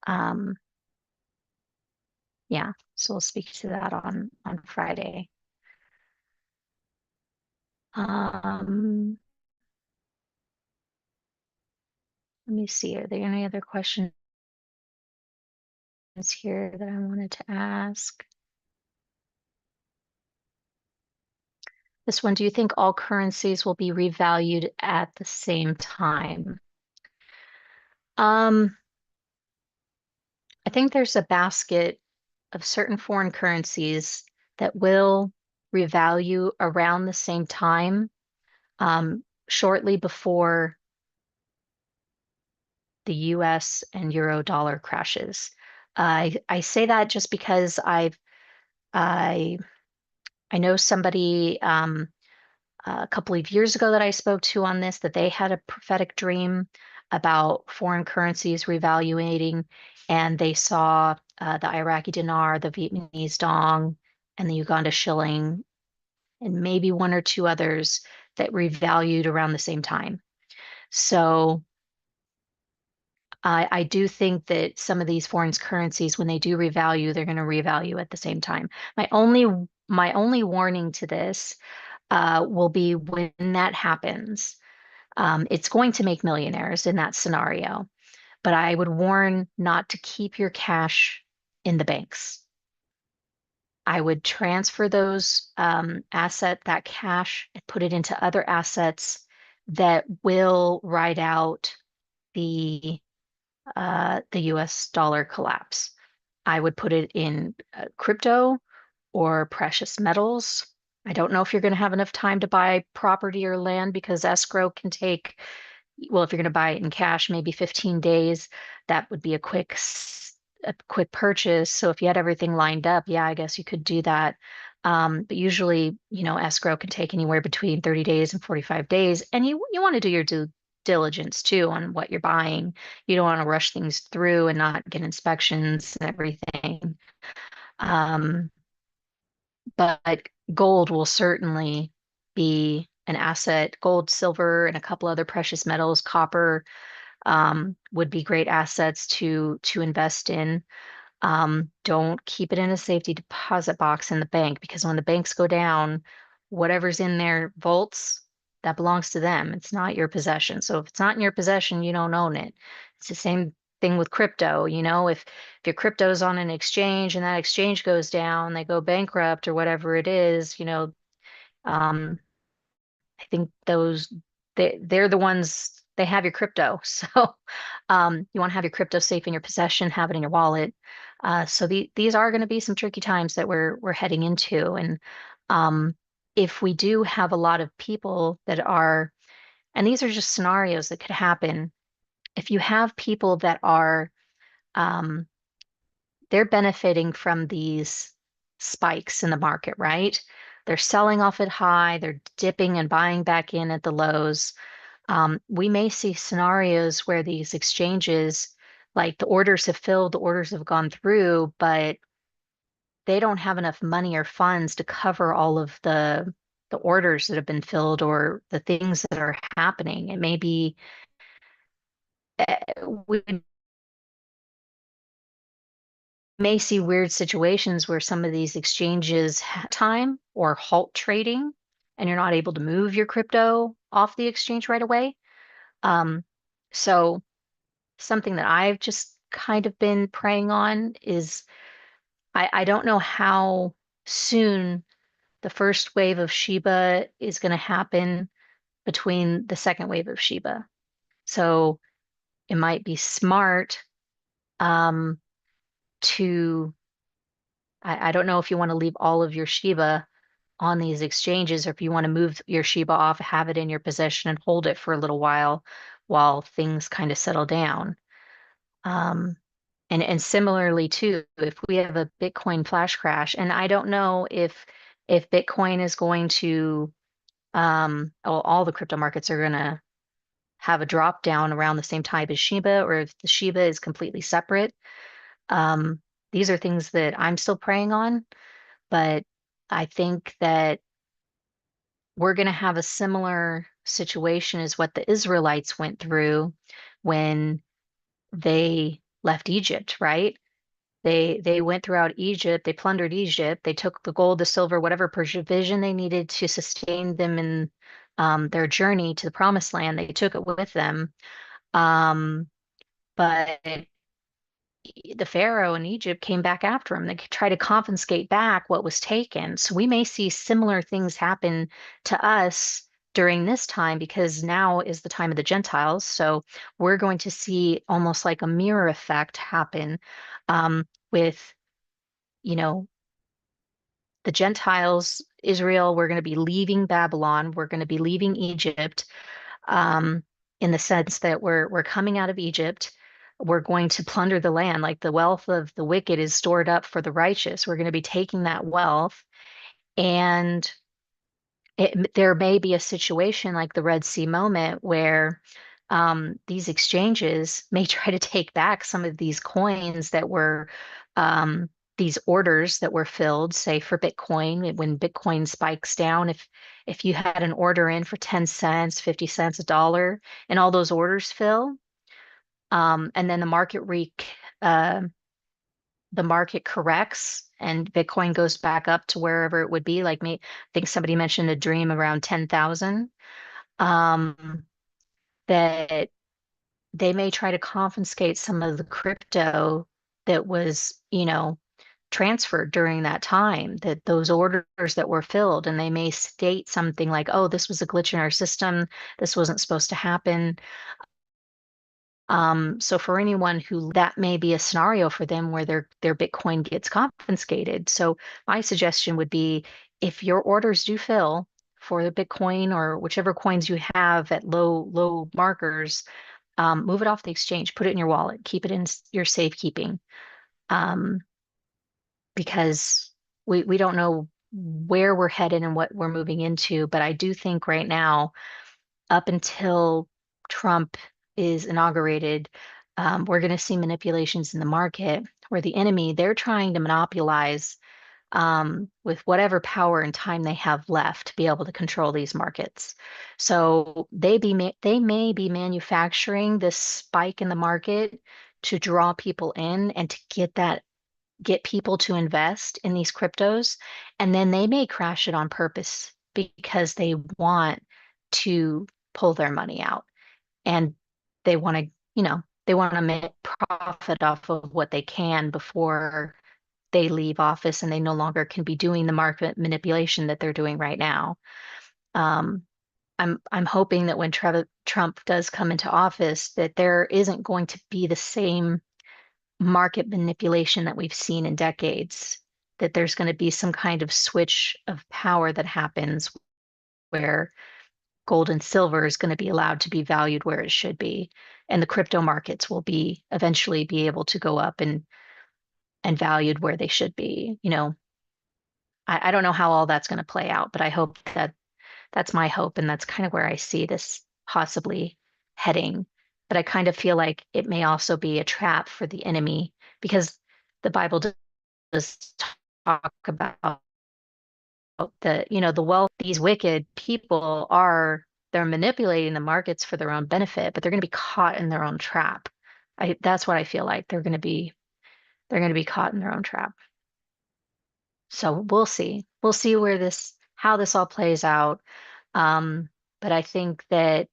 Um, yeah, so we'll speak to that on Friday. Um, Let me see. Are there any other questions here that I wanted to ask? This one, do you think all currencies will be revalued at the same time? Um, I think there's a basket of certain foreign currencies that will revalue around the same time, shortly before the US and euro dollar crashes. I say that just because I I know somebody a couple of years ago that I spoke to on this that they had a prophetic dream about foreign currencies revaluating, and they saw the Iraqi dinar, the Vietnamese dong, and the Uganda shilling, and maybe one or two others that revalued around the same time. So I do think that some of these foreign currencies, when they do revalue, they're going to revalue at the same time. My only warning to this will be when that happens. It's going to make millionaires in that scenario, but I would warn not to keep your cash in the banks. I would transfer that cash, and put it into other assets that will ride out the US dollar collapse. I would put it in crypto or precious metals. I don't know if you're going to have enough time to buy property or land because escrow can take, well, if you're going to buy it in cash, maybe 15 days. That would be a quick purchase. So if you had everything lined up, yeah, I guess you could do that. But usually, escrow can take anywhere between 30 days and 45 days. And you want to do your due diligence too on what you're buying. You don't want to rush things through and not get inspections and everything. Um, but gold will certainly be an asset. Gold, silver, and a couple other precious metals, copper, would be great assets to invest in. Don't keep it in a safety deposit box in the bank because when the banks go down, whatever's in their vaults, that belongs to them. It's not your possession. So if it's not in your possession, you don't own it. It's the same thing with crypto. If your crypto's on an exchange and that exchange goes down, they go bankrupt or whatever it is, um, I think they're the ones they have your crypto. So you want to have your crypto safe in your possession, have it in your wallet. So these are going to be some tricky times that we're heading into. And um, if we do have a lot of people and these are just scenarios that could happen, if you have people that are um, they're benefiting from these spikes in the market, right? They're selling off at high, they're dipping and buying back in at the lows. We may see scenarios where these exchanges, like the orders have filled, the orders have gone through, but they don't have enough money or funds to cover all of the orders that have been filled or the things that are happening. It may be we may see weird situations where some of these exchanges time or halt trading, and you're not able to move your crypto off the exchange right away. Um, so something that I've just kind of been preying on is I don't know how soon the first wave of Shiba is going to happen between the second wave of Shiba. So it might be smart um, to, I don't know if you want to leave all of your Shiba on these exchanges or if you want to move your Shiba off, have it in your possession and hold it for a little while things kind of settle down. Um, and similarly too, if we have a Bitcoin flash crash, and I don't know if Bitcoin is going to all the crypto markets are going to have a drop down around the same time as Shiba, or if the Shiba is completely separate. Um, these are things that I'm still preying on, but I think that we're going to have a similar situation as what the Israelites went through when they left Egypt, right? They went throughout Egypt, they plundered Egypt, they took the gold, the silver, whatever provision they needed to sustain them in their journey to the promised land. They took it with them. Um, but the Pharaoh in Egypt came back after him. They tried to confiscate back what was taken. So we may see similar things happen to us during this time because now is the time of the Gentiles. So we're going to see almost like a mirror effect happen with, you know, the Gentiles, Israel. We're going to be leaving Babylon. We're going to be leaving Egypt um, in the sense that we're coming out of Egypt. We're going to plunder the land, like the wealth of the wicked is stored up for the righteous. We're going to be taking that wealth, and there may be a situation like the Red Sea moment where these exchanges may try to take back some of these coins that were these orders that were filled, say for Bitcoin, when Bitcoin spikes down, if you had an order in for 10 cents, 50 cents, a dollar, and all those orders fill, and then uh, the market corrects and Bitcoin goes back up to wherever it would be. Like me, I think somebody mentioned a dream around 10,000. Um, that they may try to confiscate some of the crypto that was, transferred during that time, that those orders that were filled, and they may state something like, oh, this was a glitch in our system. This wasn't supposed to happen. So for anyone who that may be a scenario for them where their Bitcoin gets confiscated. So my suggestion would be if your orders do fill for the Bitcoin or whichever coins you have at low markers, move it off the exchange, put it in your wallet, keep it in your safekeeping, um, because we don't know where we're headed and what we're moving into. But I do think right now up until Trump is inaugurated, we're going to see manipulations in the market where the enemy, they're trying to monopolize with whatever power and time they have left to be able to control these markets. So they may be manufacturing this spike in the market to draw people in and to get people to invest in these cryptos, and then they may crash it on purpose because they want to pull their money out and they want to, they want to make profit off of what they can before they leave office and they no longer can be doing the market manipulation that they're doing right now. Um, I'm hoping that when Trump does come into office, that there isn't going to be the same market manipulation that we've seen in decades, that there's going to be some kind of switch of power that happens where gold and silver is going to be allowed to be valued where it should be, and the crypto markets will be eventually be able to go up and valued where they should be. I don't know how all that's going to play out, but I hope that's my hope, and that's kind of where I see this possibly heading. But I kind of feel like it may also be a trap for the enemy because the Bible does talk about the wealth. These wicked people they're manipulating the markets for their own benefit, but they're going to be caught in their own trap. That's what I feel like they're going to be caught in their own trap. So we'll see. We'll see how this all plays out. Um, but I think that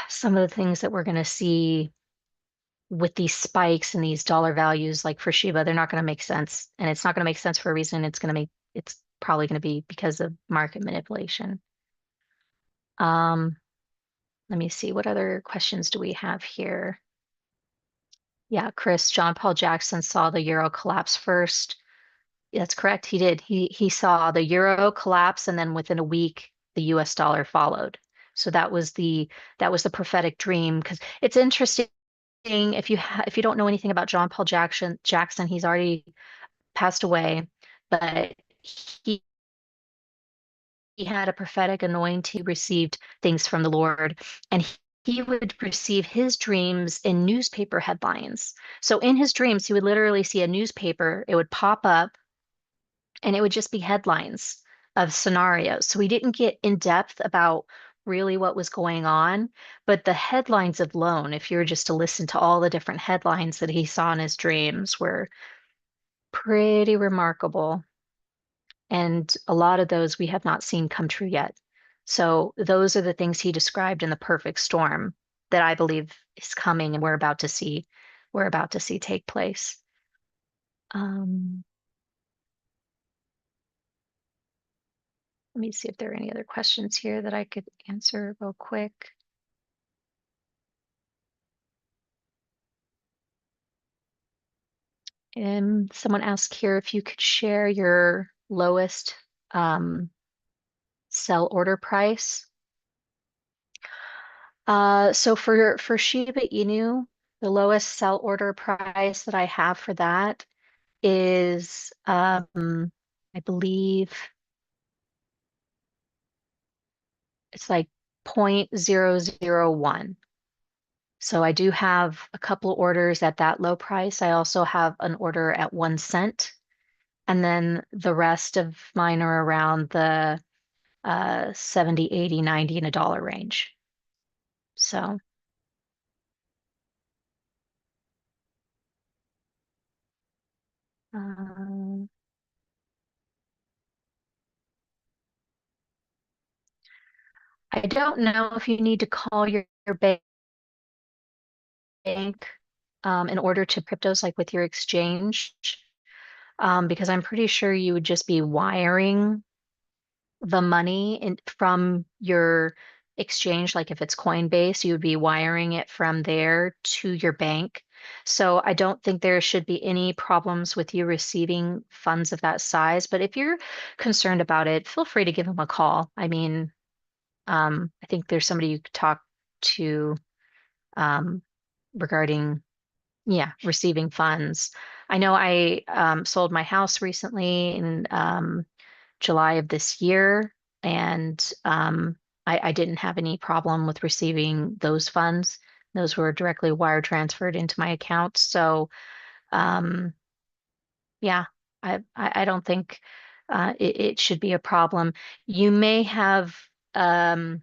some of the things that we're going to see with these spikes and these dollar values, like for Shiba, they're not going to make sense. And it's not going to make sense for a reason. It's probably going to be because of market manipulation. Um, Let me see. What other questions do we have here? Yeah, Chris, John Paul Jackson saw the euro collapse first. That's correct. He did. He saw the euro collapse, and then within a week, the U.S. dollar followed. So that was the prophetic dream. Because it's interesting if you don't know anything about John Paul Jackson, he's already passed away, but he he had a prophetic anointing, received things from the Lord, and he would receive his dreams in newspaper headlines. So in his dreams, he would literally see a newspaper, it would pop up, and it would just be headlines of scenarios. So we didn't get in depth about really what was going on, but the headlines alone, if you were just to listen to all the different headlines that he saw in his dreams, were pretty remarkable. And a lot of those we have not seen come true yet. So those are the things he described in the perfect storm that I believe is coming and we're about to see take place. Um, Let me see if there are any other questions here that I could answer real quick. And someone asked here if you could share your lowest um, sell order price. So for Shiba Inu, the lowest sell order price that I have for that is I believe it's like 0.001. So I do have a couple orders at that low price. I also have an order at 1 cent. And then the rest of mine are around the 70, 80, 90, and $1 range. So um, I don't know if you need to call your bank in order to cryptos, like with your exchange, because I'm pretty sure you would just be wiring the money from your exchange, like if it's Coinbase, you would be wiring it from there to your bank. So I don't think there should be any problems with you receiving funds of that size. But if you're concerned about it, feel free to give them a call. I mean, I think there's somebody you could talk to um, regarding, yeah, receiving funds. I know I sold my house recently in July of this year, and I didn't have any problem with receiving those funds. Those were directly wire transferred into my account. So, um, yeah, I don't think it should be a problem. You may have um,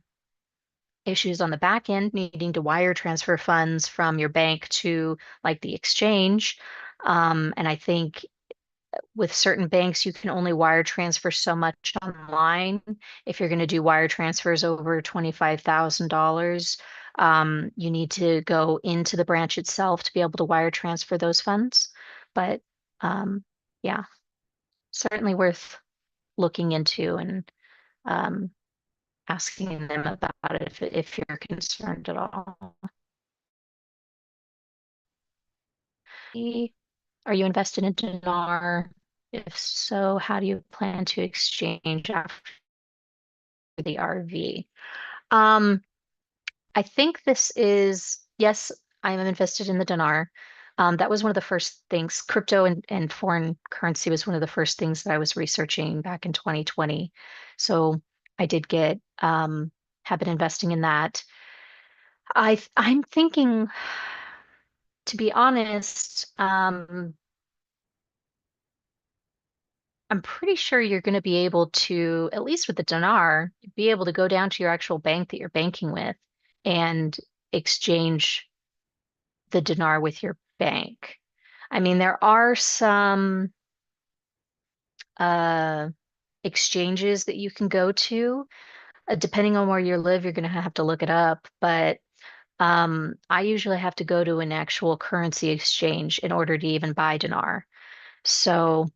issues on the back end needing to wire transfer funds from your bank to like the exchange. And I think with certain banks, you can only wire transfer so much online. If you're going to do wire transfers over $25,000, you need to go into the branch itself to be able to wire transfer those funds. But um, yeah, certainly worth looking into and um, asking them about it if you're concerned at all. Are you invested in dinar? If so, how do you plan to exchange after the RV? Um, I think this is, yes, I am invested in the dinar. That was one of the first things, crypto and foreign currency was one of the first things that I was researching back in 2020. So I did have been investing in that. I'm thinking, to be honest, I'm pretty sure you're going to be able to, at least with the dinar, be able to go down to your actual bank that you're banking with and exchange the dinar with your bank. I mean, there are some uh, exchanges that you can go to. Depending on where you live, you're going to have to look it up. But I usually have to go to an actual currency exchange in order to even buy dinar. So,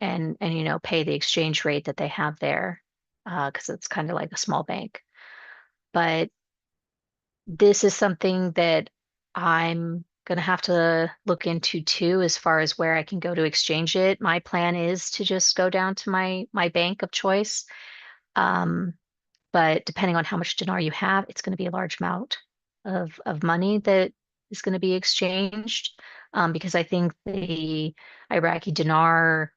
and pay the exchange rate that they have there, because it's kind of like a small bank. But this is something that I'm gonna have to look into too, as far as where I can go to exchange it. My plan is to just go down to my bank of choice. Um, but depending on how much dinar you have, it's going to be a large amount of money that is going to be exchanged. Because I think the Iraqi dinar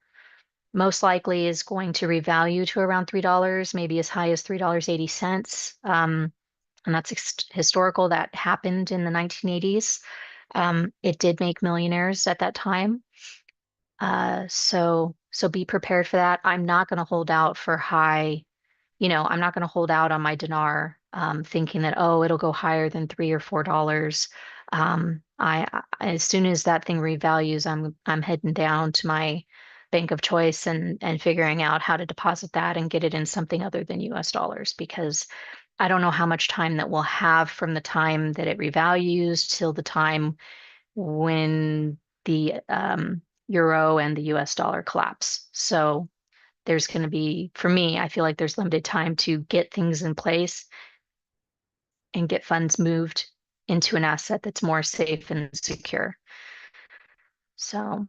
most likely is going to revalue to around $3, maybe as high as $3.80. And that's historical. That happened in the 1980s. It did make millionaires at that time. So be prepared for that. I'm not going to hold out for high, I'm not going to hold out on my dinar, thinking that, oh, it'll go higher than $3 or $4. As soon as that thing revalues, I'm heading down to my bank of choice and figuring out how to deposit that and get it in something other than US dollars because I don't know how much time that we'll have from the time that it revalues till the time when the euro and the US dollar collapse. So there's going to be, for me, I feel like there's limited time to get things in place and get funds moved into an asset that's more safe and secure. So,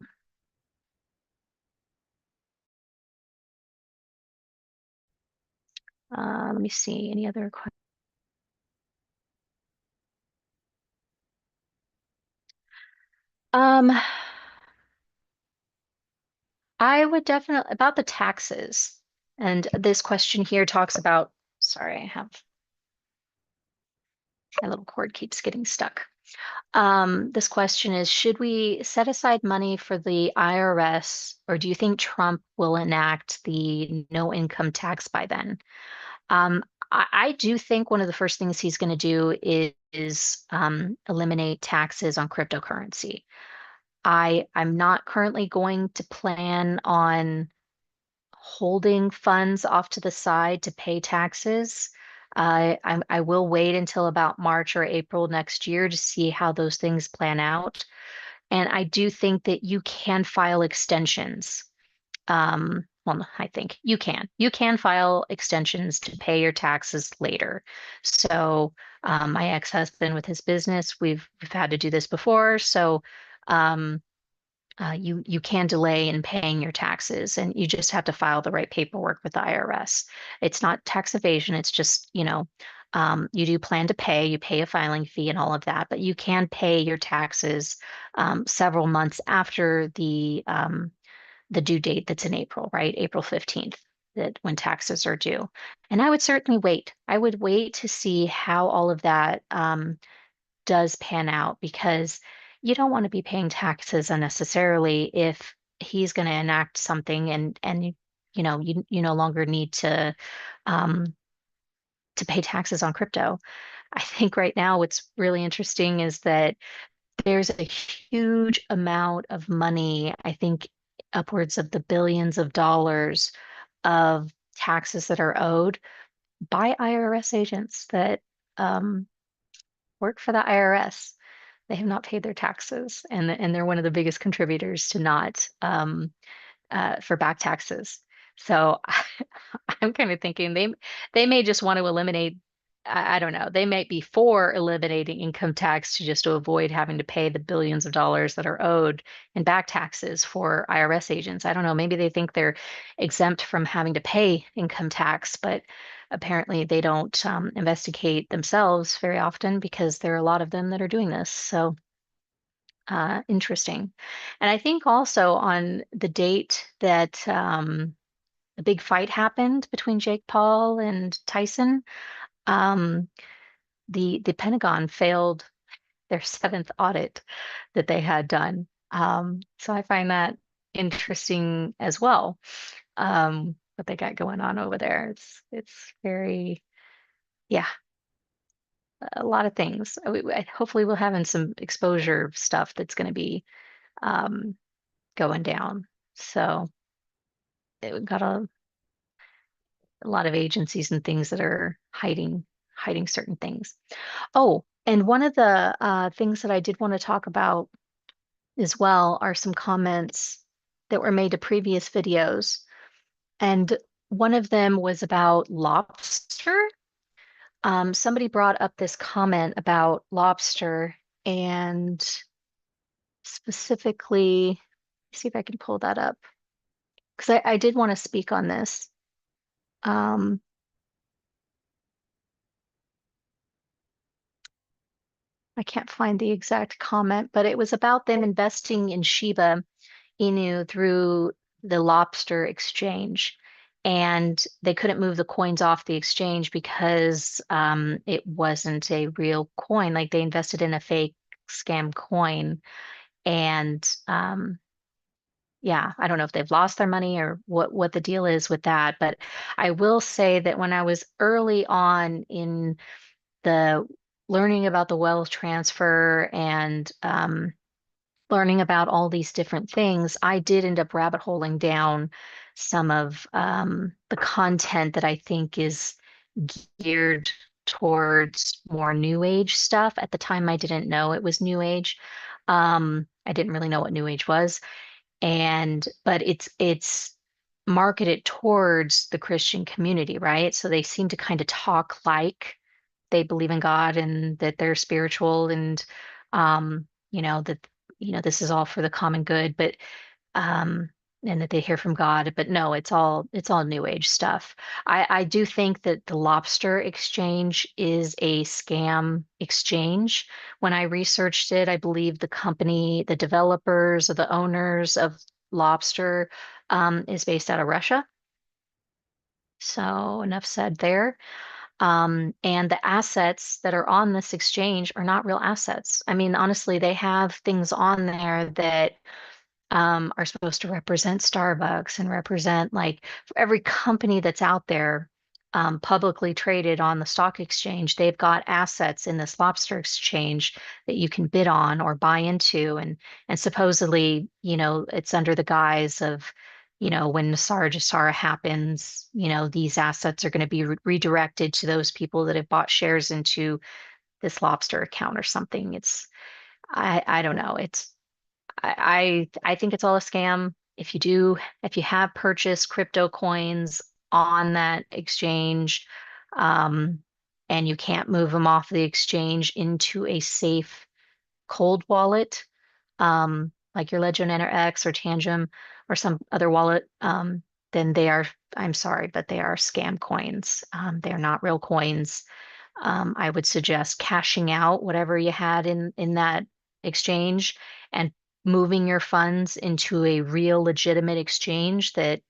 let me see any other questions. Um, I would definitely about the taxes. And this question here talks about, sorry, I have my little cord keeps getting stuck. This question is, should we set aside money for the IRS, or do you think Trump will enact the no income tax by then? Um, I do think one of the first things he's going to do is eliminate taxes on cryptocurrency. I'm not currently going to plan on holding funds off to the side to pay taxes. I will wait until about March or April next year to see how those things plan out. And I do think that you can file extensions. Well, I think you can file extensions to pay your taxes later. So, my ex-husband with his business, we've had to do this before. So, um, you can delay in paying your taxes, and you just have to file the right paperwork with the IRS. It's not tax evasion. It's just, you do plan to pay. You pay a filing fee and all of that, but you can pay your taxes several months after the due date that's in April, right? April 15th, that when taxes are due. And I would certainly wait. I would wait to see how all of that does pan out because you don't want to be paying taxes unnecessarily if he's going to enact something and you no longer need um, to pay taxes on crypto. I think right now what's really interesting is that there's a huge amount of money, I think upwards of the billions of dollars of taxes that are owed by IRS agents that um, work for the IRS. They have not paid their taxes, and they're one of the biggest contributors to not for back taxes. So I'm kind of thinking they may just want to eliminate. I don't know. They might be for eliminating income tax to just to avoid having to pay the billions of dollars that are owed in back taxes for IRS agents. I don't know. Maybe they think they're exempt from having to pay income tax, but apparently they don't investigate themselves very often because there are a lot of them that are doing this. So interesting. And I think also on the date that the big fight happened between Jake Paul and Tyson, um, the Pentagon failed their seventh audit that they had done. So I find that interesting as well. What they got going on over there. It's very, yeah, a lot of things. Hopefully we'll have in some exposure stuff that's going to be um, going down. So it got a lot of agencies and things that are hiding certain things. Oh, and one of the things that I did want to talk about as well are some comments that were made to previous videos. And one of them was about lobster. Somebody brought up this comment about lobster and specifically, see if I can pull that up because I did want to speak on this. Um, I can't find the exact comment, but it was about them investing in Shiba Inu through the lobster exchange. And they couldn't move the coins off the exchange because it wasn't a real coin. Like they invested in a fake scam coin. And yeah, I don't know if they've lost their money or what the deal is with that, but I will say that when I was early on in the learning about the wealth transfer and learning about all these different things, I did end up rabbit holing down some of the content that I think is geared towards more new age stuff. At the time, I didn't know it was new age. I didn't really know what new age was, and but it's marketed towards the Christian community, right? So they seem to kind of talk like they believe in God and that they're spiritual and that this is all for the common good, but um and that they hear from God. But no, it's all new age stuff. I do think that the lobster exchange is a scam exchange. When I researched it, I believe the company, the developers or the owners of Lobster is based out of Russia. So enough said there. And the assets that are on this exchange are not real assets. I mean, honestly, they have things on there that are supposed to represent Starbucks and represent like for every company that's out there publicly traded on the stock exchange, they've got assets in this lobster exchange that you can bid on or buy into. And supposedly, it's under the guise of, when Nasara Jasara happens, these assets are going to be redirected to those people that have bought shares into this lobster account or something. I don't know. I think it's all a scam. If you have purchased crypto coins on that exchange, um, and you can't move them off the exchange into a safe cold wallet, like your Ledger Nano X or Tangent or some other wallet, then I'm sorry, but they are scam coins. They're not real coins. I would suggest cashing out whatever you had in that exchange and moving your funds into a real legitimate exchange that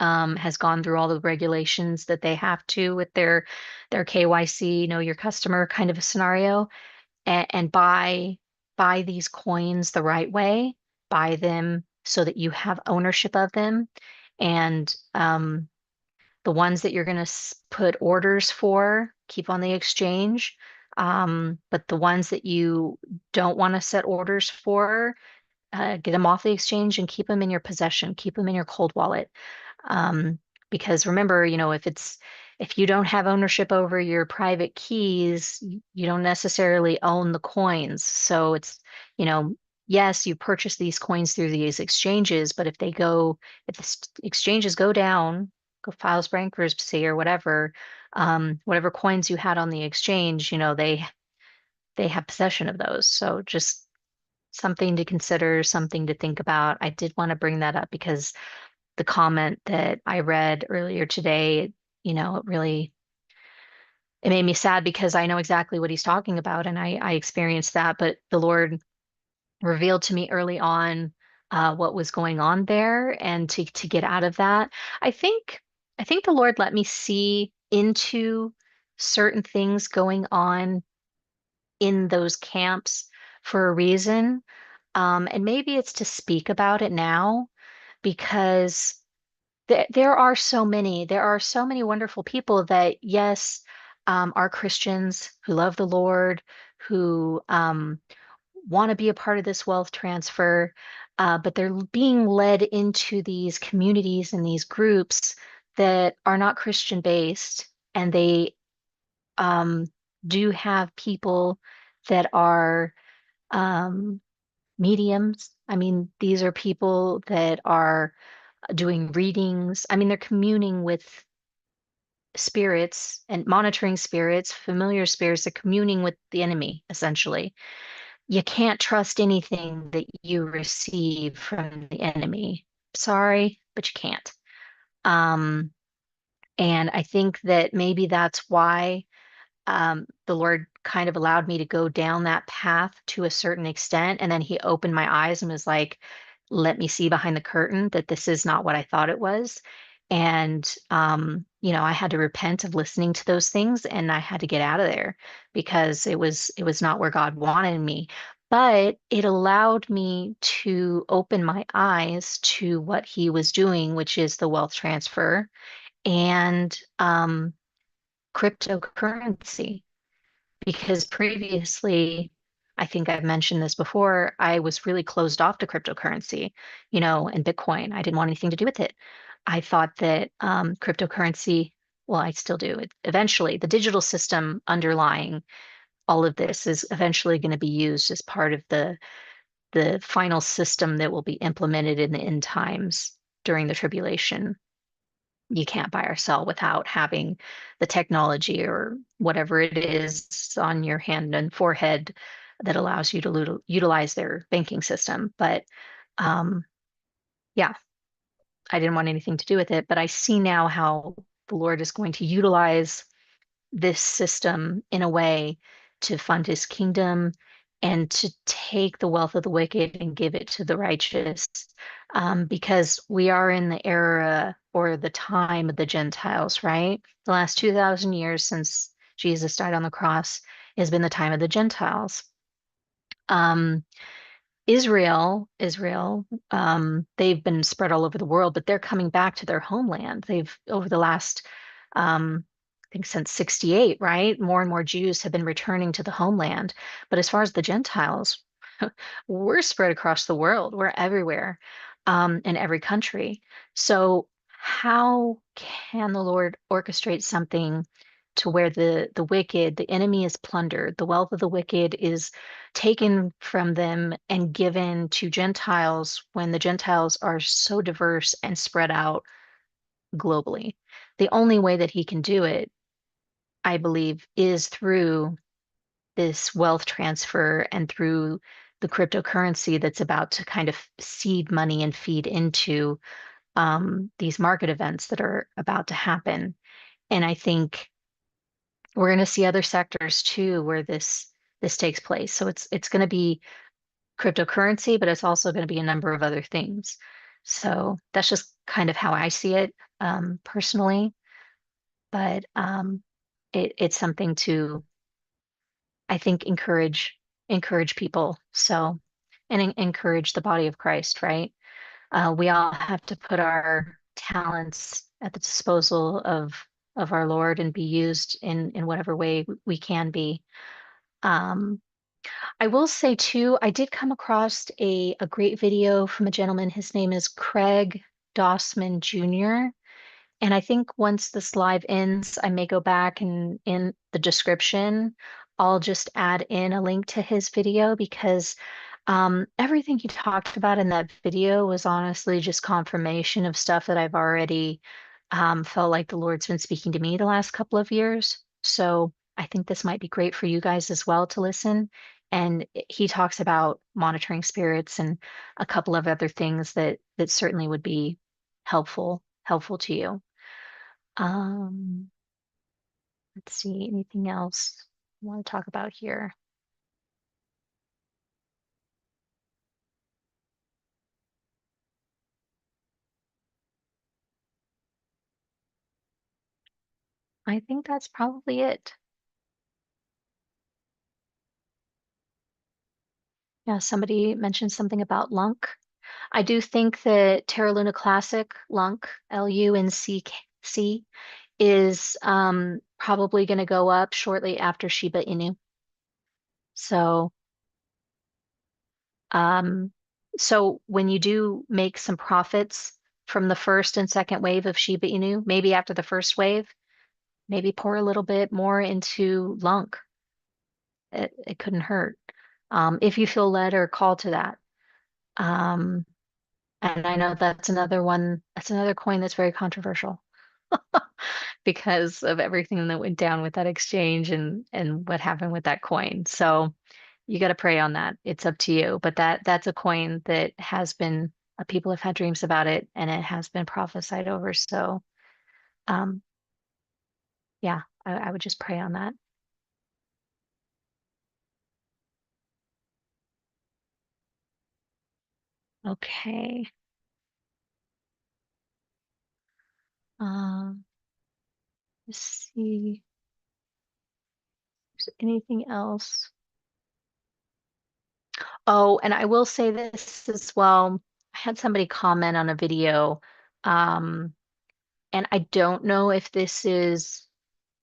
has gone through all the regulations that they have to with their KYC, know your customer kind of a scenario, and buy these coins the right way, buy them so that you have ownership of them, and the ones that you're going to put orders for, keep on the exchange. But the ones that you don't want to set orders for, get them off the exchange and keep them in your possession, keep them in your cold wallet. Um, because remember, if you don't have ownership over your private keys, you don't necessarily own the coins. So you know, yes, you purchase these coins through these exchanges, but if the exchanges go down, go files bankruptcy or whatever, whatever coins you had on the exchange, they have possession of those. So just something to consider, something to think about. I did want to bring that up because the comment that I read earlier today, it made me sad because I know exactly what he's talking about and I experienced that, but the Lord revealed to me early on what was going on there and to get out of that. I think I think the Lord let me see into certain things going on in those camps for a reason. And maybe it's to speak about it now because there are so many wonderful people that, yes, are Christians who love the Lord, who want to be a part of this wealth transfer, but they're being led into these communities and these groups that are not Christian based, and they um, do have people that are um, mediums. I mean, these are people that are doing readings. I mean, they're communing with spirits and monitoring spirits, familiar spirits. They're communing with the enemy, essentially. You can't trust anything that you receive from the enemy. Sorry, but you can't. Um, and I think that maybe that's why the Lord kind of allowed me to go down that path to a certain extent. And then he opened my eyes and was like, let me see behind the curtain that this is not what I thought it was. And, I had to repent of listening to those things and I had to get out of there because it was not where God wanted me. But it allowed me to open my eyes to what he was doing, which is the wealth transfer and cryptocurrency. Because previously, I think I've mentioned this before, I was really closed off to cryptocurrency, and Bitcoin. I didn't want anything to do with it. I thought that cryptocurrency, well, I still do. Eventually, the digital system underlying all of this is eventually going to be used as part of the final system that will be implemented in the end times during the tribulation. You can't buy or sell without having the technology or whatever it is on your hand and forehead that allows you to utilize their banking system. But um, yeah, I didn't want anything to do with it. But I see now how the Lord is going to utilize this system in a way to fund his kingdom and to take the wealth of the wicked and give it to the righteous. Because we are in the era or the time of the Gentiles, right? The last 2,000 years since Jesus died on the cross has been the time of the Gentiles. Um, Israel, they've been spread all over the world, but they're coming back to their homeland. They've, over the last, I think since 68, right? More and more Jews have been returning to the homeland. But as far as the Gentiles, we're spread across the world. We're everywhere, in every country. So how can the Lord orchestrate something to where the wicked, the enemy is plundered, the wealth of the wicked is taken from them and given to Gentiles when the Gentiles are so diverse and spread out globally? The only way that he can do it, I believe, is through this wealth transfer and through the cryptocurrency that's about to kind of seed money and feed into these market events that are about to happen. And I think we're going to see other sectors too where this takes place. So it's going to be cryptocurrency, but it's also going to be a number of other things. So that's just kind of how I see it personally. But it's something to, I think, encourage people. So and encourage the body of Christ, right? We all have to put our talents at the disposal of our Lord and be used in whatever way we can be. Um, I will say too, I did come across a great video from a gentleman. His name is Craig Dossman Jr. And I think once this live ends, I may go back and in the description, I'll just add in a link to his video because everything he talked about in that video was honestly just confirmation of stuff that I've already felt like the Lord's been speaking to me the last couple of years. So I think this might be great for you guys as well to listen. And he talks about monitoring spirits and a couple of other things that certainly would be helpful to you. Um, let's see, anything else I want to talk about here? I think that's probably it. Yeah, somebody mentioned something about Lunk. I do think that Terra Luna Classic, Lunk, LUNCC, is probably going to go up shortly after Shiba Inu. So, um, so when you do make some profits from the first and second wave of Shiba Inu, maybe after the first wave, maybe pour a little bit more into Lunk. It couldn't hurt, if you feel led or called to that. Um, and I know that's another coin that's very controversial because of everything that went down with that exchange and what happened with that coin. So you got to pray on that. It's up to you. But that's a coin that has been people have had dreams about it and it has been prophesied over. So um, yeah, I would just pray on that. Okay. Um, let's see. Is there anything else? Oh, and I will say this as well. I had somebody comment on a video, um, and I don't know if this is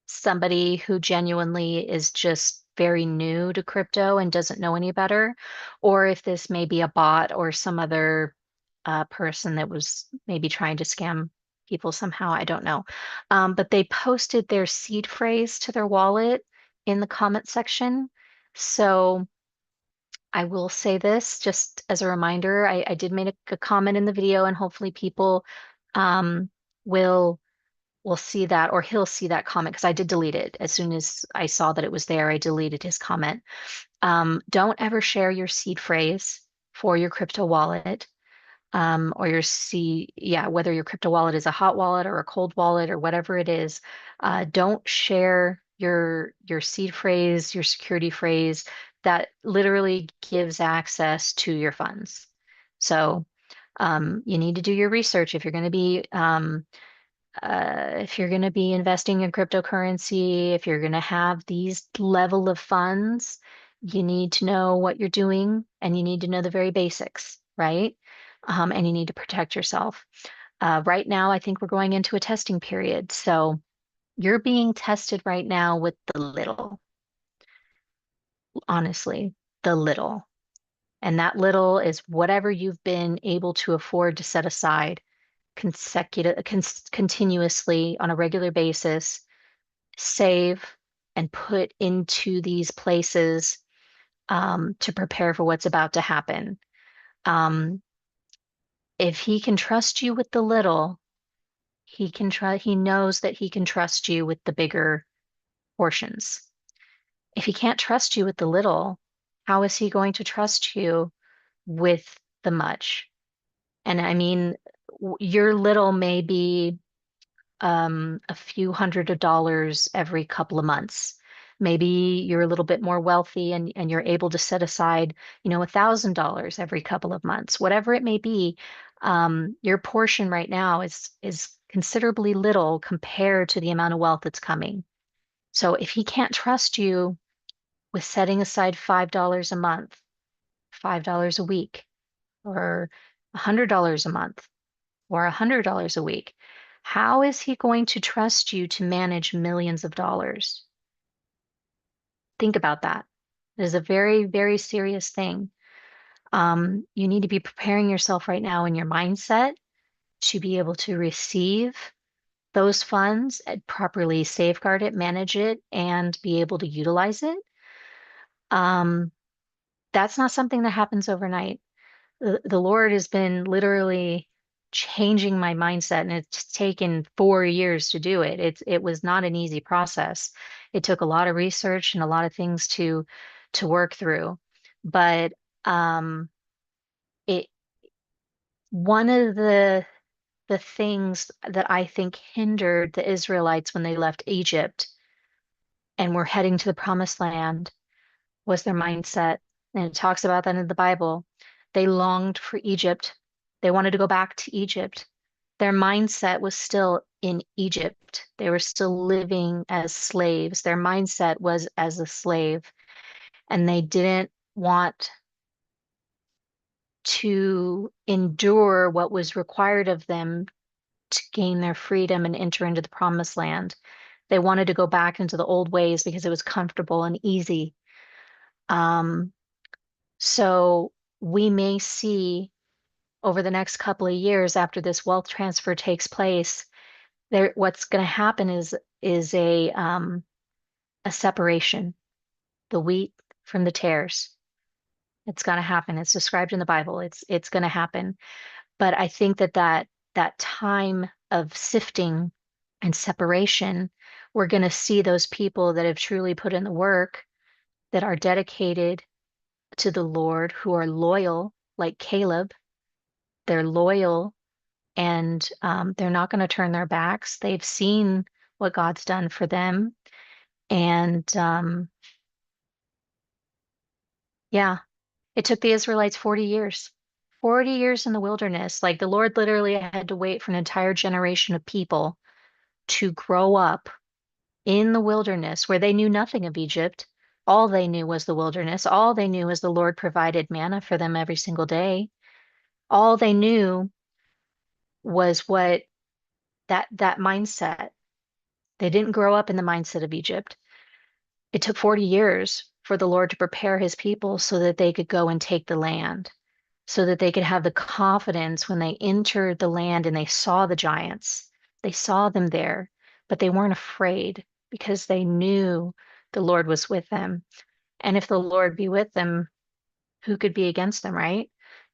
somebody who genuinely is just very new to crypto and doesn't know any better, or if this may be a bot or some other person that was maybe trying to scam people somehow. I don't know. But they posted their seed phrase to their wallet in the comment section. So I will say this just as a reminder. I did make a comment in the video, and hopefully people um, will see that, or he'll see that comment because I did delete it. As soon as I saw that it was there, I deleted his comment. Don't ever share your seed phrase for your crypto wallet, or your yeah, whether your crypto wallet is a hot wallet or a cold wallet or whatever it is. Don't share your seed phrase, your security phrase that literally gives access to your funds. So you need to do your research if you're going to be investing in cryptocurrency, if you're going to have these level of funds, you need to know what you're doing and you need to know the very basics, right? And you need to protect yourself. Right now, I think we're going into a testing period. So you're being tested right now with the little, honestly, the little. And that little is whatever you've been able to afford to set aside continuously on a regular basis, save and put into these places to prepare for what's about to happen. Um, if he can trust you with the little, he knows that he can trust you with the bigger portions. If he can't trust you with the little, how is he going to trust you with the much? And I mean, your little may be a few hundred of dollars every couple of months. Maybe you're a little bit more wealthy and you're able to set aside, $1,000 every couple of months. Whatever it may be, your portion right now is considerably little compared to the amount of wealth that's coming. So if he can't trust you with setting aside $5 a month, $5 a week, or $100 a month, or $100 a week, how is he going to trust you to manage millions of dollars? Think about that. It is a very, very serious thing. You need to be preparing yourself right now in your mindset to be able to receive those funds and properly safeguard it, manage it, and be able to utilize it. Um, that's not something that happens overnight. The Lord has been literally changing my mindset, and it's taken 4 years to do it. It was not an easy process. It took a lot of research and a lot of things to work through. But um, it one of the things that I think hindered the Israelites when they left Egypt and were heading to the Promised Land was their mindset. And it talks about that in the Bible. They longed for Egypt. They wanted to go back to Egypt. Their mindset was still in Egypt. They were still living as slaves. Their mindset was as a slave, and they didn't want to endure what was required of them to gain their freedom and enter into the promised land. They wanted to go back into the old ways because it was comfortable and easy. Um, So we may see over the next couple of years after this wealth transfer takes place, what's going to happen is a separation, the wheat from the tares. It's going to happen. It's described in the Bible. It's going to happen. But I think that time of sifting and separation, we're going to see those people that have truly put in the work, that are dedicated to the Lord, who are loyal, like Caleb. They're loyal and they're not going to turn their backs. They've seen what God's done for them. And yeah, it took the Israelites 40 years, 40 years in the wilderness. Like the Lord literally had to wait for an entire generation of people to grow up in the wilderness where they knew nothing of Egypt. All they knew was the wilderness. All they knew was the Lord provided manna for them every single day. All they knew was what that mindset. They didn't grow up in the mindset of Egypt. It took 40 years for the Lord to prepare his people so that they could go and take the land, so that they could have the confidence when they entered the land and they saw the giants. They saw them there, but they weren't afraid because they knew the Lord was with them. And if the Lord be with them, who could be against them, right?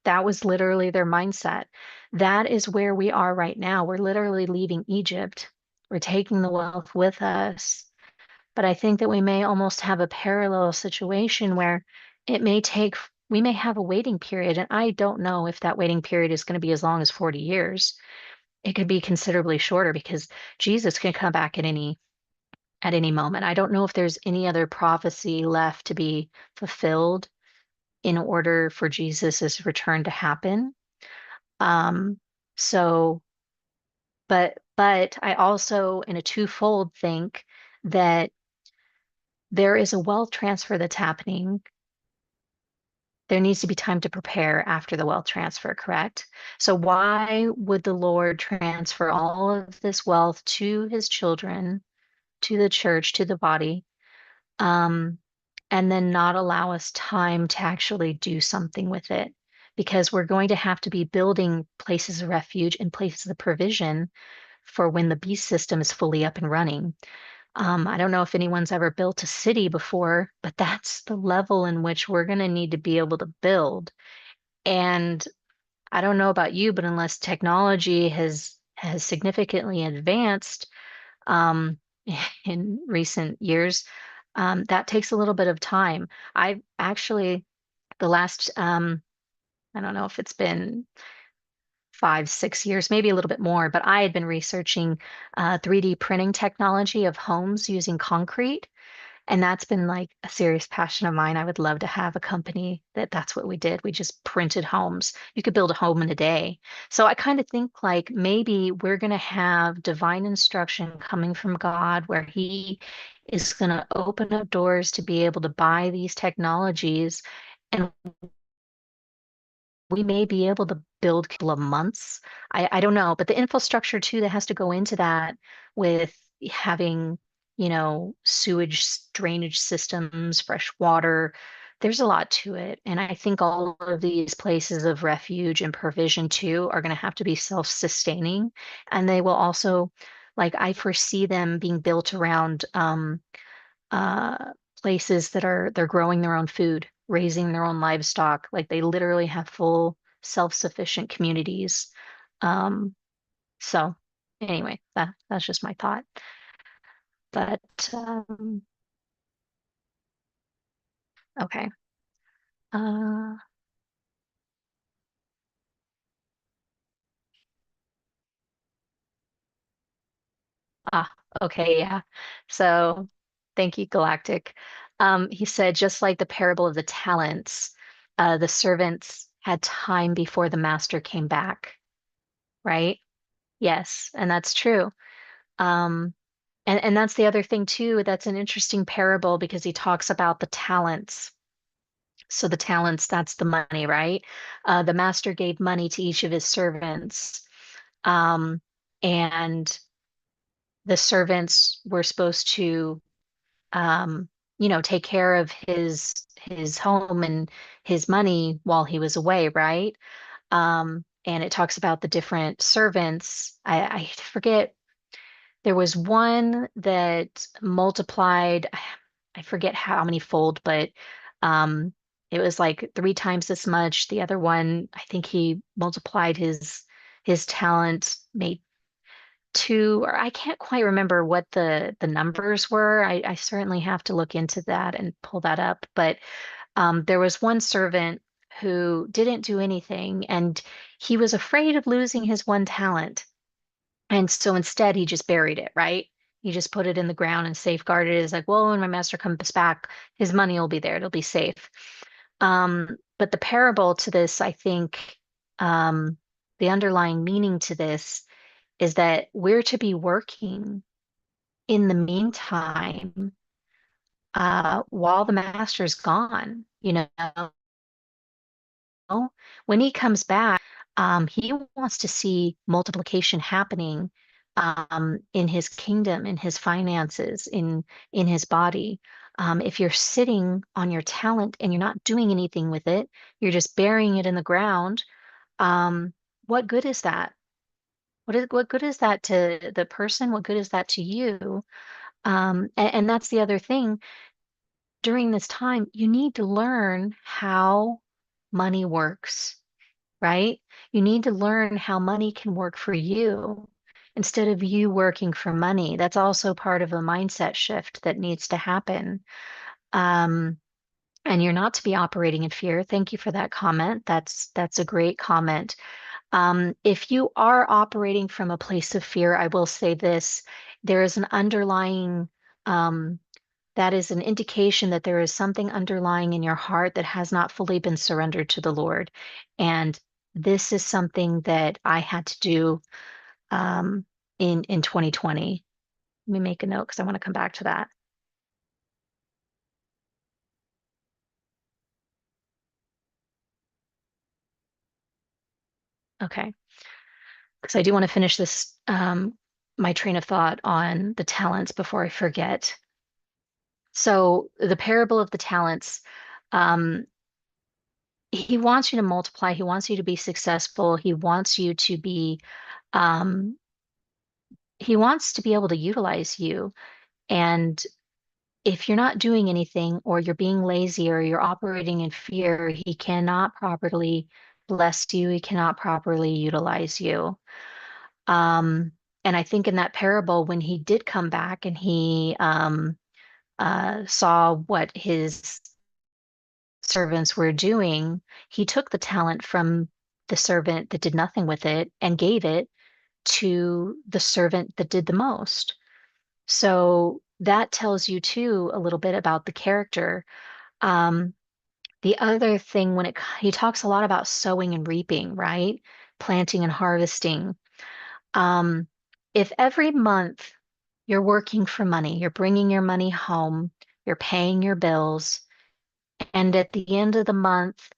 That was literally their mindset. That is where we are right now. We're literally leaving Egypt. We're taking the wealth with us. But I think that we may almost have a parallel situation where it may take, we may have a waiting period. And I don't know if that waiting period is going to be as long as 40 years. It could be considerably shorter because Jesus can come back at any moment. I don't know if there's any other prophecy left to be fulfilled in order for Jesus's return to happen. Um, so, but I also, in a twofold, think that there is a wealth transfer that's happening. There needs to be time to prepare after the wealth transfer, correct? So why would the Lord transfer all of this wealth to his children, to the church, to the body, um, and then not allow us time to actually do something with it? Because we're going to have to be building places of refuge and places of provision for when the beast system is fully up and running. I don't know if anyone's ever built a city before, but that's the level in which we're going to need to be able to build. And I don't know about you, but unless technology has significantly advanced um, in recent years, that takes a little bit of time. I've actually the last I don't know if it's been 5, 6 years, maybe a little bit more, but I had been researching 3D printing technology of homes using concrete. And that's been like a serious passion of mine. I would love to have a company that's what we did. We just printed homes. You could build a home in a day. So I kind of think like maybe we're going to have divine instruction coming from God where he is going to open up doors to be able to buy these technologies. And we may be able to build a couple of months. I don't know, but the infrastructure too that has to go into that with having, sewage drainage systems, fresh water, there's a lot to it. And I think all of these places of refuge and provision too are going to have to be self-sustaining. And they will also, like, I foresee them being built around uh, places that they're growing their own food, raising their own livestock. Like they literally have full self-sufficient communities. Um, so anyway, that's just my thought. But okay. Uh, ah, okay, yeah. So thank you, Galactic. He said, just like the parable of the talents, the servants had time before the master came back, right? Yes, and that's true. Um, and that's the other thing too. That's an interesting parable because he talks about the talents. So the talents, that's the money, right? The master gave money to each of his servants, um, and the servants were supposed to, um, take care of his home and his money while he was away, right? And it talks about the different servants. I forget. There was one that multiplied, I forget how many fold, but um, it was like 3 times as much. The other one, I think he multiplied his talent, made two, or I can't quite remember what the numbers were. I certainly have to look into that and pull that up. But there was one servant who didn't do anything, and he was afraid of losing his one talent. And so instead, he just buried it, right? He just put it in the ground and safeguarded it. It's like, well, when my master comes back, his money will be there. It'll be safe. But the parable to this, I think, the underlying meaning to this is that we're to be working in the meantime while the master's gone. When he comes back, he wants to see multiplication happening in his kingdom, in his finances, in his body. If you're sitting on your talent and you're not doing anything with it, you're just burying it in the ground. What good is that? What good is that to the person? What good is that to you? And that's the other thing. During this time, you need to learn how money works, right? You need to learn how money can work for you instead of you working for money. That's also part of a mindset shift that needs to happen. Um, and you're not to be operating in fear. Thank you for that comment. That's a great comment. If you are operating from a place of fear, I will say this, there is an underlying um, that is an indication that there is something underlying in your heart that has not fully been surrendered to the Lord. And this is something that I had to do um, in 2020. Let me make a note because I want to come back to that. Okay, because I do want to finish this my train of thought on the talents before I forget. So the parable of the talents, um, he wants you to multiply. He wants you to be successful. Um, he wants to be able to utilize you. And if you're not doing anything or you're being lazy or you're operating in fear, he cannot properly bless you. He cannot properly utilize you. Um, and I think in that parable, when he did come back and he saw what his servants were doing, he took the talent from the servant that did nothing with it and gave it to the servant that did the most. So that tells you too a little bit about the character. Um, the other thing he talks a lot about sowing and reaping, right? Planting and harvesting. Um, if every month you're working for money, you're bringing your money home, you're paying your bills, and at the end of the month,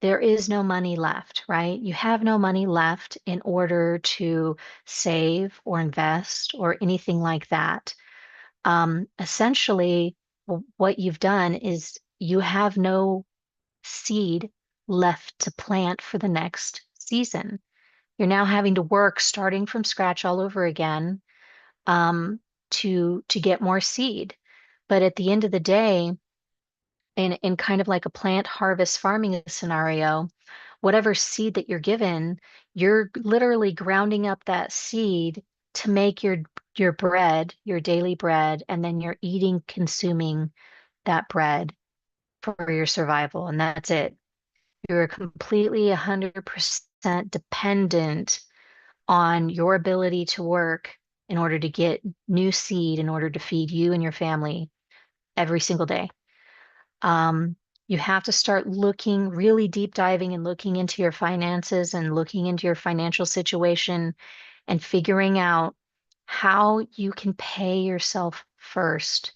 there is no money left, right? You have no money left in order to save or invest or anything like that. Essentially, what you've done is you have no seed left to plant for the next season. You're now having to work starting from scratch all over again to get more seed. But at the end of the day, in kind of like a plant harvest farming scenario, whatever seed that you're given, you're literally grounding up that seed to make your bread, your daily bread, and then you're eating, consuming that bread for your survival, and that's it. You're completely 100% dependent on your ability to work in order to get new seed in order to feed you and your family every single day. Um, you have to start looking, really deep diving and looking into your finances and looking into your financial situation and figuring out how you can pay yourself first.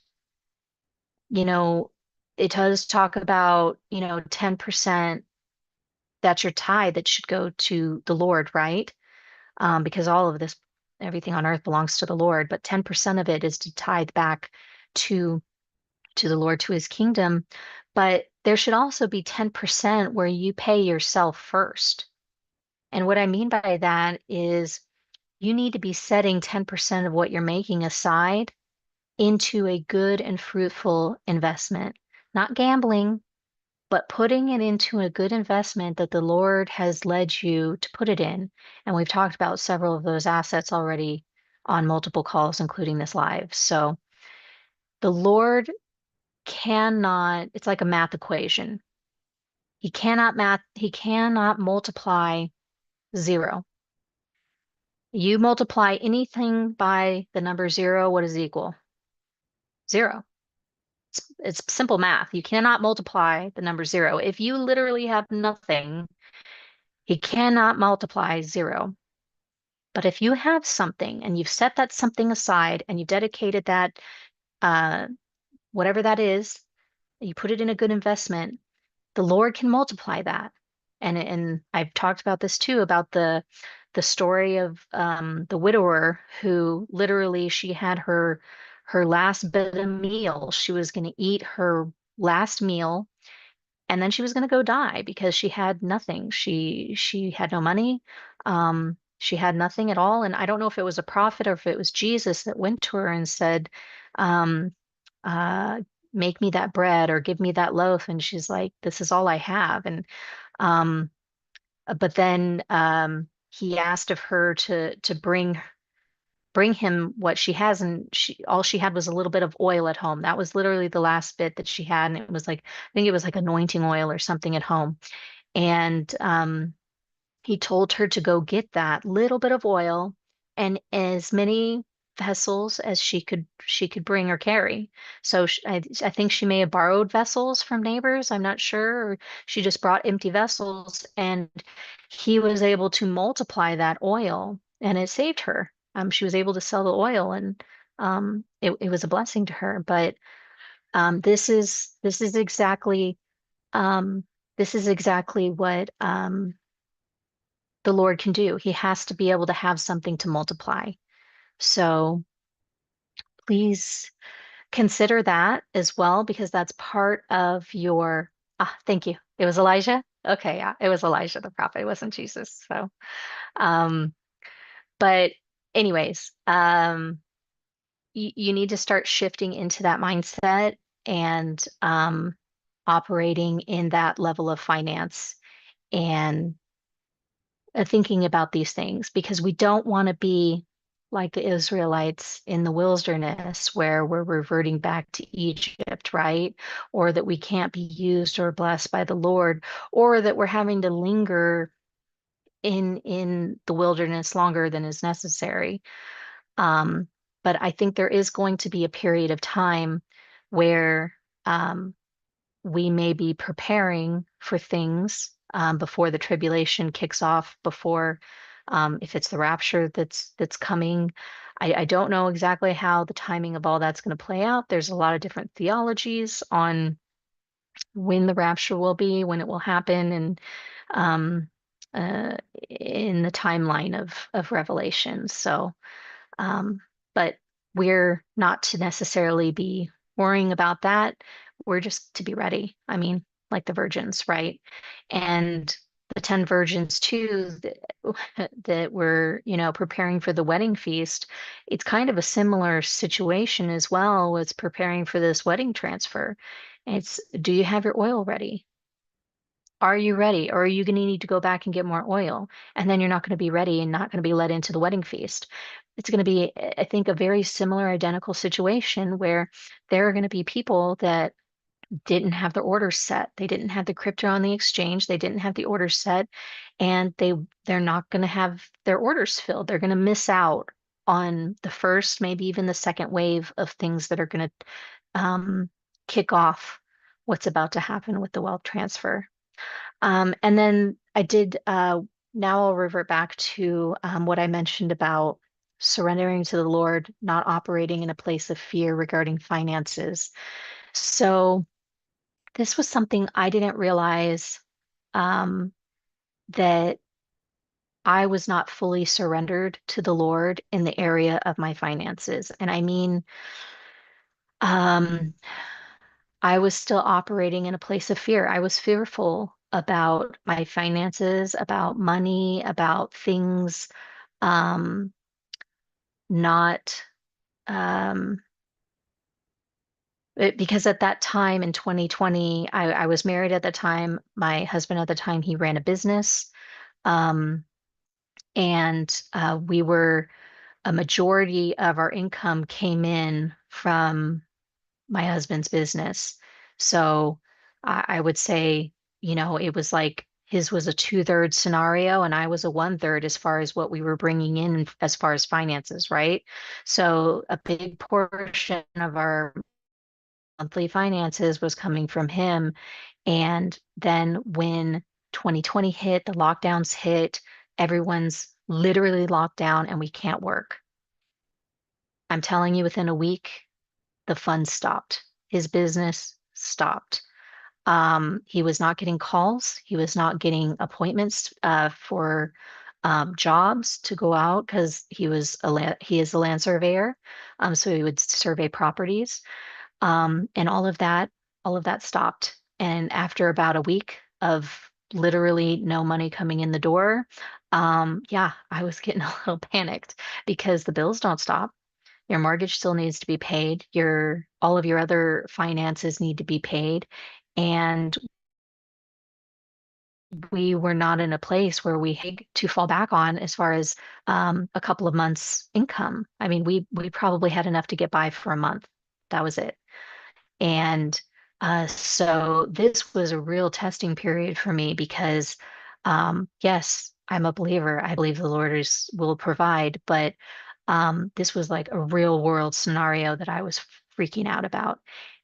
You know, it does talk about, 10%, that's your tithe that should go to the Lord, right? Because all of this, everything on earth belongs to the Lord, but 10% of it is to tithe back to to the Lord, to his kingdom. But there should also be 10% where you pay yourself first. And what I mean by that is you need to be setting 10% of what you're making aside into a good and fruitful investment, not gambling, but putting it into a good investment that the Lord has led you to put it in. And we've talked about several of those assets already on multiple calls, including this live. So the Lord cannot, it's like a math equation. He cannot multiply zero. You multiply anything by the number zero, what does it equal? Zero. It's simple math. You cannot multiply the number zero. If you literally have nothing, he cannot multiply zero. But if you have something and you've set that something aside and you've dedicated that uh, whatever that is, you put it in a good investment, the Lord can multiply that. And I've talked about this too, about the story of the widower who literally she had her last bit of meal. She was going to eat her last meal and then she was going to go die because she had nothing. She had no money. She had nothing at all. And I don't know if it was a prophet or if it was Jesus that went to her and said, um, uh, "Make me that bread or give me that loaf." And she's like, "This is all I have." And um, but then he asked of her to bring him what she has, and she all she had was a little bit of oil at home. That was literally the last bit that she had, and it was like I think it was like anointing oil or something at home. And he told her to go get that little bit of oil and as many vessels as she could bring or carry. So I think she may have borrowed vessels from neighbors. I'm not sure, or she just brought empty vessels, and he was able to multiply that oil, and it saved her. She was able to sell the oil, and it was a blessing to her. But this is exactly um, this is exactly what the Lord can do. He has to be able to have something to multiply. So please consider that as well, because that's part of your. Ah, thank you. It was Elijah? Okay, yeah, it was Elijah the prophet. It wasn't Jesus. So, um, but anyways, you need to start shifting into that mindset and operating in that level of finance and thinking about these things because we don't want to be like the Israelites in the wilderness where we're reverting back to Egypt, right? Or that we can't be used or blessed by the Lord, or that we're having to linger in the wilderness longer than is necessary. Um, but I think there is going to be a period of time where um, we may be preparing for things before the tribulation kicks off, before if it's the rapture that's coming. I don't know exactly how the timing of all that's going to play out. There's a lot of different theologies on when the rapture will be, when it will happen, and um, uh, in the timeline of Revelation. So um, but we're not to necessarily be worrying about that. We're just to be ready. I mean, like the virgins, right? And the 10 virgins too that were, preparing for the wedding feast. It's kind of a similar situation as well as preparing for this wedding transfer. It's, do you have your oil ready? Are you ready? Or are you going to need to go back and get more oil? And then you're not going to be ready and not going to be led into the wedding feast. It's going to be, I think, a very similar, identical situation where there are going to be people that didn't have their orders set. They didn't have the crypto on the exchange. They didn't have the orders set, and they're not going to have their orders filled. They're going to miss out on the first, maybe even the second wave of things that are going to kick off what's about to happen with the wealth transfer. And then now I'll revert back to what I mentioned about surrendering to the Lord, not operating in a place of fear regarding finances. So this was something I didn't realize um, that I was not fully surrendered to the Lord in the area of my finances. And I mean, um, I was still operating in a place of fear. I was fearful about my finances, about money, about things um, not because at that time in 2020, I was married at the time. My husband at the time, he ran a business. Um, and we were a majority of our income came in from my husband's business. So I would say, it was like his was a two-thirds scenario and I was a one-third as far as what we were bringing in as far as finances, right? So a big portion of our monthly finances was coming from him. And then when 2020 hit, the lockdowns hit, everyone's literally locked down and we can't work. I'm telling you, within a week, the funds stopped. his business stopped. He was not getting calls. He was not getting appointments for jobs to go out because he is a land surveyor. So he would survey properties. And all of that stopped. And after about a week of literally no money coming in the door, yeah, I was getting a little panicked because the bills don't stop. Your mortgage still needs to be paid. Your all of your other finances need to be paid. And we were not in a place where we had to fall back on as far as a couple of months income. I mean, we probably had enough to get by for a month. That was it. And so this was a real testing period for me because, yes, I'm a believer. I believe the Lord will provide, but this was like a real world scenario that I was freaking out about.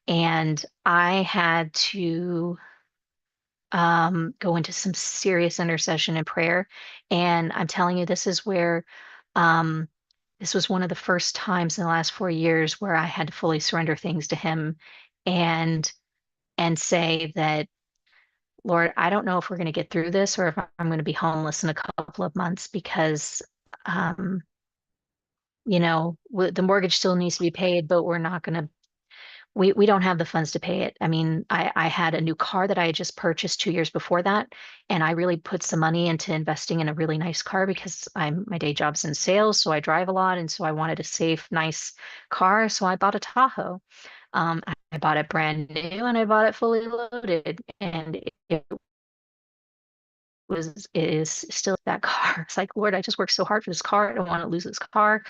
And I had to go into some serious intercession and prayer. And I'm telling you, um, this was one of the first times in the last 4 years where I had to fully surrender things to Him and and say that, Lord, I don't know if we're going to get through this or if I'm going to be homeless in a couple of months because, um, the mortgage still needs to be paid, but we're not going to we don't have the funds to pay it. I mean, I had a new car that I had just purchased 2 years before that, and I really put some money into investing in a really nice car because my day job's in sales, so I drive a lot, and so I wanted a safe, nice car, so I bought a Tahoe. I bought it brand new and I bought it fully loaded, and it is still that car. It's like, Lord, I just worked so hard for this car. I don't want to lose this car.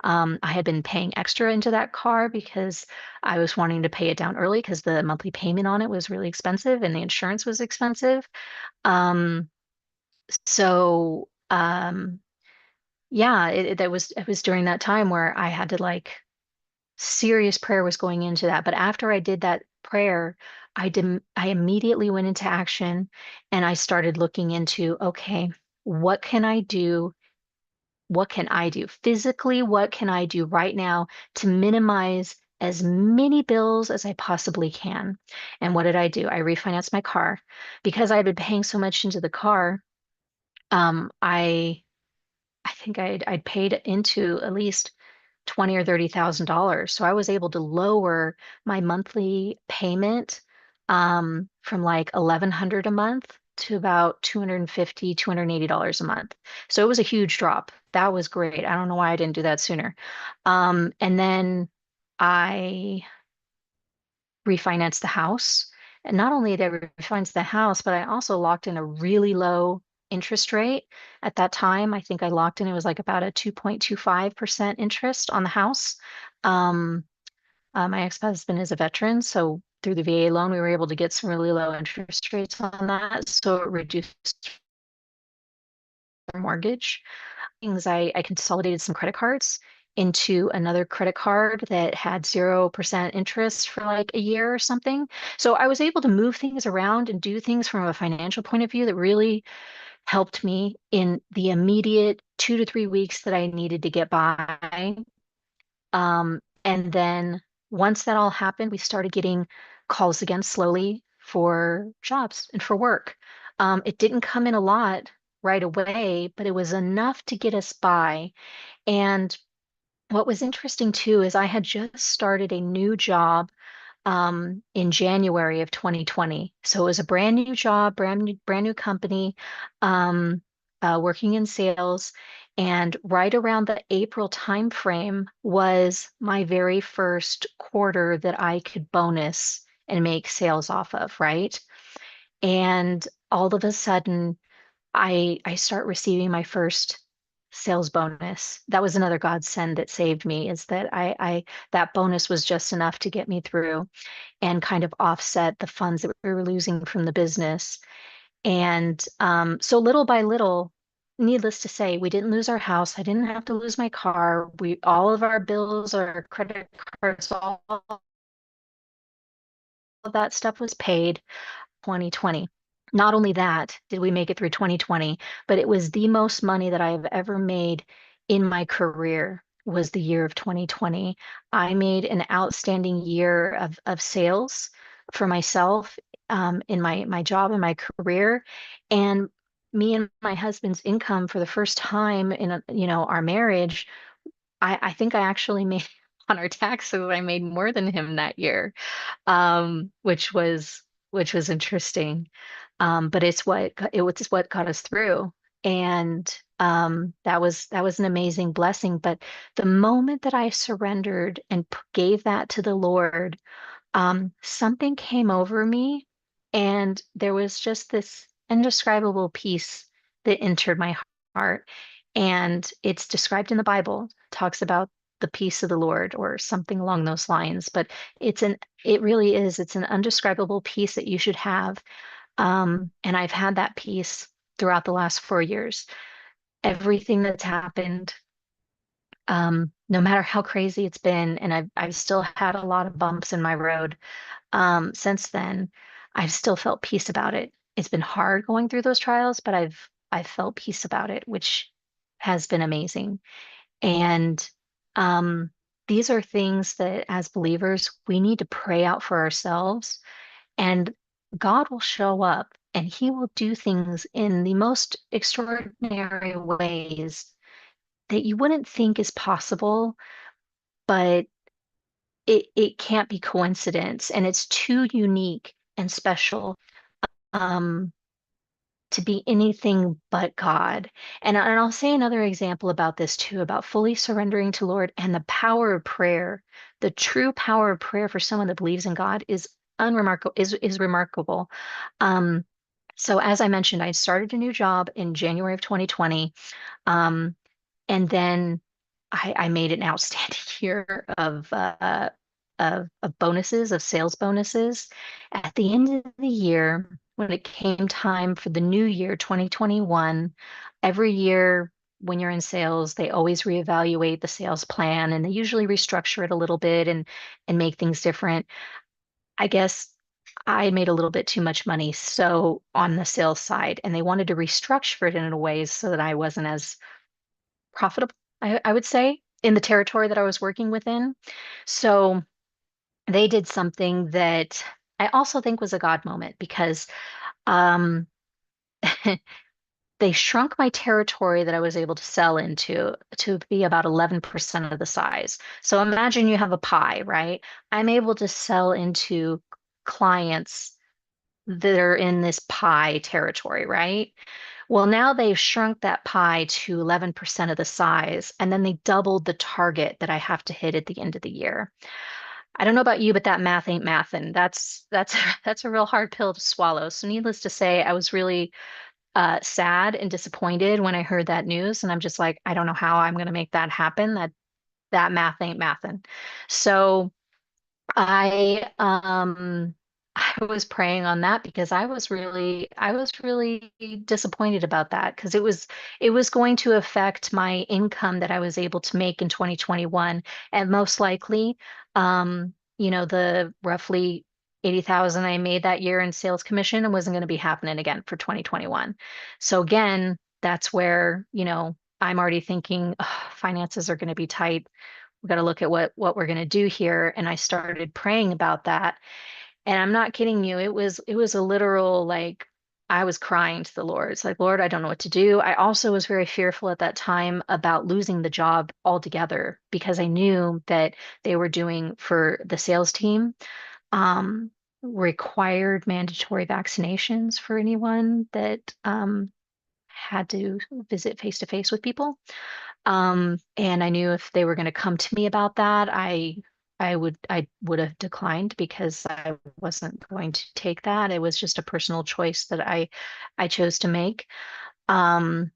I had been paying extra into that car because I was wanting to pay it down early because the monthly payment on it was really expensive and the insurance was expensive. Um, so yeah, it was during that time where I had to like serious prayer was going into that. But after I did that prayer, I immediately went into action and I started looking into, okay, what can I do? What can I do physically? What can I do right now to minimize as many bills as I possibly can? And what did I do? I refinanced my car because I had been paying so much into the car. I think I'd paid into at least 20 or $30,000. So I was able to lower my monthly payment from like 1,100 a month to about 250, $280 a month. So it was a huge drop. That was great. I don't know why I didn't do that sooner. And then I refinanced the house. And not only did I refinance the house, but I also locked in a really low interest rate. At that time, I think I locked in, it was like about a 2.25% interest on the house. Um, my ex-husband is a veteran, so through the VA loan, we were able to get some really low interest rates on that. So it reduced our mortgage. Things I consolidated some credit cards into another credit card that had 0% interest for like a year or something. So I was able to move things around and do things from a financial point of view that really helped me in the immediate 2 to 3 weeks that I needed to get by. And then once that all happened, we started getting calls again slowly for jobs and for work. It didn't come in a lot right away, but it was enough to get us by. And what was interesting too is I had just started a new job in January of 2020. So it was a brand new job, brand new company, working in sales. And right around the April timeframe was my very first quarter that I could bonus and make sales off of, right? And all of a sudden, I start receiving my first sales bonus. That was another godsend that saved me, is that I that bonus was just enough to get me through and kind of offset the funds that we were losing from the business. And so little by little, needless to say, we didn't lose our house. I didn't have to lose my car. We all of our bills, our credit cards, all of that stuff was paid 2020. Not only that did we make it through 2020, but it was the most money that I have ever made in my career. was the year of 2020. I made an outstanding year of sales for myself, in my job and my career. And me and my husband's income for the first time in our marriage, I think I actually made on our taxes, I made more than him that year, which was interesting. But it was what got us through. And that was an amazing blessing. But the moment that I surrendered and gave that to the Lord, something came over me, and there was just this indescribable peace that entered my heart. And it's described in the Bible, talks about the peace of the Lord or something along those lines. But it really is, it's an undescribable peace that you should have. And I've had that peace throughout the last 4 years. Everything that's happened, no matter how crazy it's been, and I've still had a lot of bumps in my road, since then, I've still felt peace about it. It's been hard going through those trials, but I've felt peace about it, which has been amazing. And um, these are things that as believers, we need to pray out for ourselves, and God will show up and he will do things in the most extraordinary ways that you wouldn't think is possible, but it can't be coincidence, and it's too unique and special, um, to be anything but God. And I'll say another example about this too, about fully surrendering to Lord and the power of prayer. The true power of prayer for someone that believes in God is unremarkable, is remarkable. Um, so as I mentioned, I started a new job in January of 2020. Um, and then I made an outstanding year of bonuses, of sales bonuses. At the end of the year, when it came time for the new year, 2021, every year when you're in sales, they always reevaluate the sales plan, and they usually restructure it a little bit and make things different. I guess I made a little bit too much money so on the sales side, and they wanted to restructure it in a way so that I wasn't as profitable, I would say, in the territory that I was working within. So they did something that I also think was a God moment, because um, they shrunk my territory that I was able to sell into to be about 11% of the size. So imagine you have a pie, right? I'm able to sell into clients that are in this pie territory, right? Well, now they've shrunk that pie to 11% of the size, and then they doubled the target that I have to hit at the end of the year. I don't know about you, but that math ain't mathin'. That's that's a real hard pill to swallow. So needless to say, I was really sad and disappointed when I heard that news, and I'm just like, I don't know how I'm going to make that happen. That math ain't mathin'. So I I was praying on that, because I was really disappointed about that, because it was going to affect my income that I was able to make in 2021, and most likely, the roughly 80,000 I made that year in sales commission wasn't going to be happening again for 2021. So again, that's where, I'm already thinking, "Ugh, finances are going to be tight. We got to look at what we're going to do here." And I started praying about that. And I'm not kidding you. It was a literal, like, I was crying to the Lord. It's like, Lord, I don't know what to do. I also was very fearful at that time about losing the job altogether, because I knew that they were doing for the sales team, um, required mandatory vaccinations for anyone that had to visit face to face with people. And I knew if they were going to come to me about that, I would have declined, because I wasn't going to take that. It was just a personal choice that I chose to make. Um,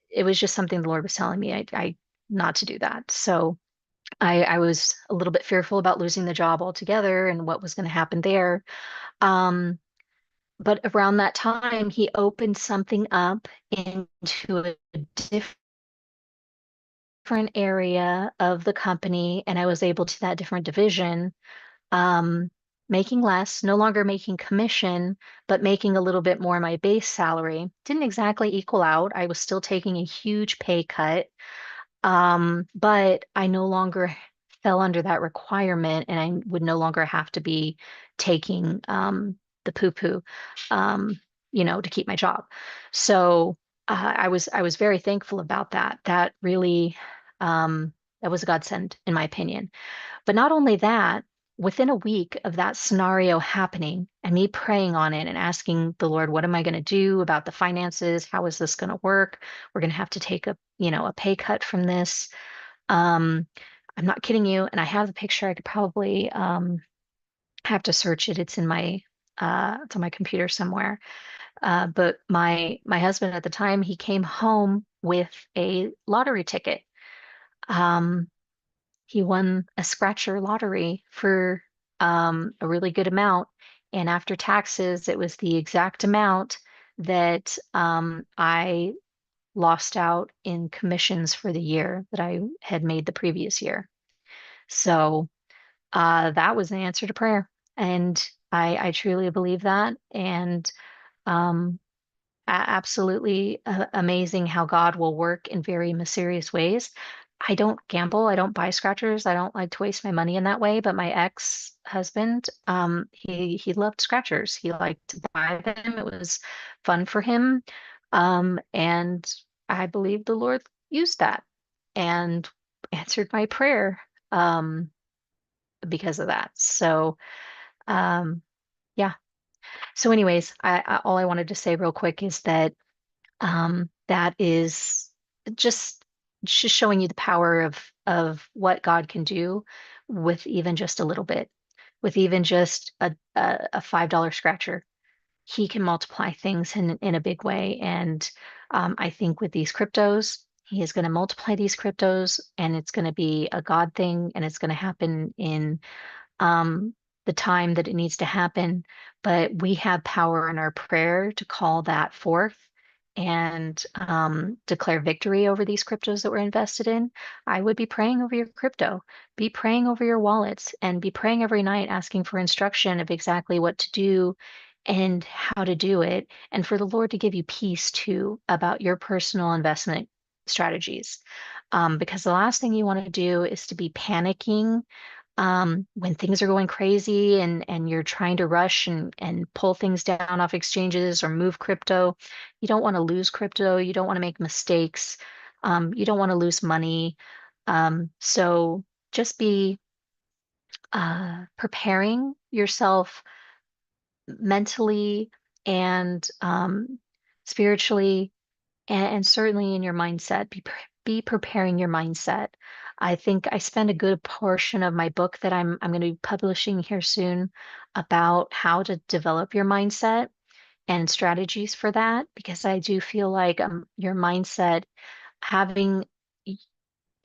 it was just something the Lord was telling me I not to do that. So I was a little bit fearful about losing the job altogether and what was going to happen there. Um, but around that time, he opened something up into a different area of the company, and I was able to that different division, um, making less, no longer making commission, but making a little bit more my base salary. Didn't exactly equal out. I was still taking a huge pay cut. But I no longer fell under that requirement, and I would no longer have to be taking the poo-poo, um, to keep my job. So I was very thankful about that. That really that was a godsend, in my opinion. But not only that, within a week of that scenario happening and me praying on it and asking the Lord, what am I going to do about the finances? How is this going to work? We're going to have to take a pay cut from this. Um, I'm not kidding you. And I have the picture. I could probably have to search it. It's on my computer somewhere. But my husband at the time, he came home with a lottery ticket. Um, he won a scratcher lottery for a really good amount. And after taxes, it was the exact amount that I lost out in commissions for the year that I had made the previous year. So that was the answer to prayer. And I truly believe that. And um, absolutely amazing how God will work in very mysterious ways. I don't gamble. I don't buy scratchers. I don't like to waste my money in that way. But my ex-husband, he loved scratchers. He liked to buy them. It was fun for him. And I believe the Lord used that and answered my prayer because of that. So, um, yeah. So, anyways, all I wanted to say real quick is that that is just just showing you the power of what God can do with even just a little bit, with even just a $5 scratcher. He can multiply things in a big way. And I think with these cryptos, he is going to multiply these cryptos, and it's going to be a God thing, and it's going to happen in um, the time that it needs to happen, but we have power in our prayer to call that forth and declare victory over these cryptos that we're invested in. I would be praying over your crypto, be praying over your wallets, and be praying every night asking for instruction of exactly what to do and how to do it, and for the Lord to give you peace too about your personal investment strategies. Because the last thing you want to do is to be panicking when things are going crazy and you're trying to rush and pull things down off exchanges or move crypto. You don't want to lose crypto. You don't want to make mistakes. You don't want to lose money. So just be preparing yourself mentally and spiritually and certainly in your mindset. Be preparing your mindset. I think I spend a good portion of my book that I'm going to be publishing here soon about how to develop your mindset and strategies for that, because I do feel like your mindset, having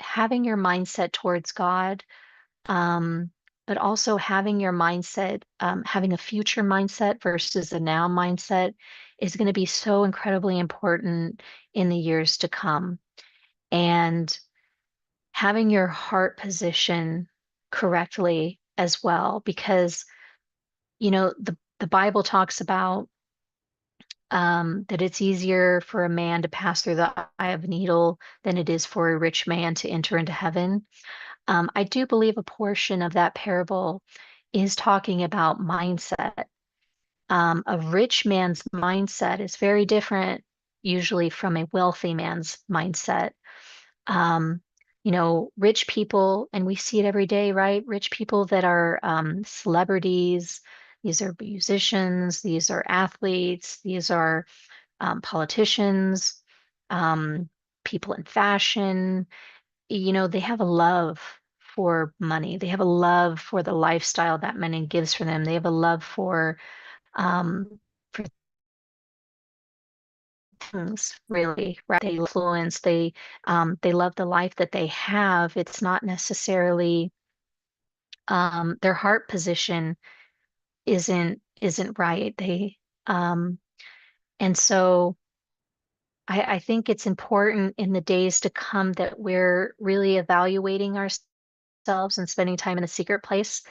having your mindset towards God, um, but also having your mindset, having a future mindset versus a now mindset is going to be so incredibly important in the years to come. And having your heart position correctly as well, because, the Bible talks about that it's easier for a man to pass through the eye of a needle than it is for a rich man to enter into heaven. I do believe a portion of that parable is talking about mindset. A rich man's mindset is very different, usually, from a wealthy man's mindset. Um, rich people, and we see it every day, right? Rich people that are celebrities, these are musicians, these are athletes, these are politicians, um, people in fashion, they have a love for money. They have a love for the lifestyle that money gives for them. They have a love for things, really, right? They influence, they love the life that they have. It's not necessarily their heart position isn't right. Um and so I think it's important in the days to come that we're really evaluating ourselves and spending time in a secret place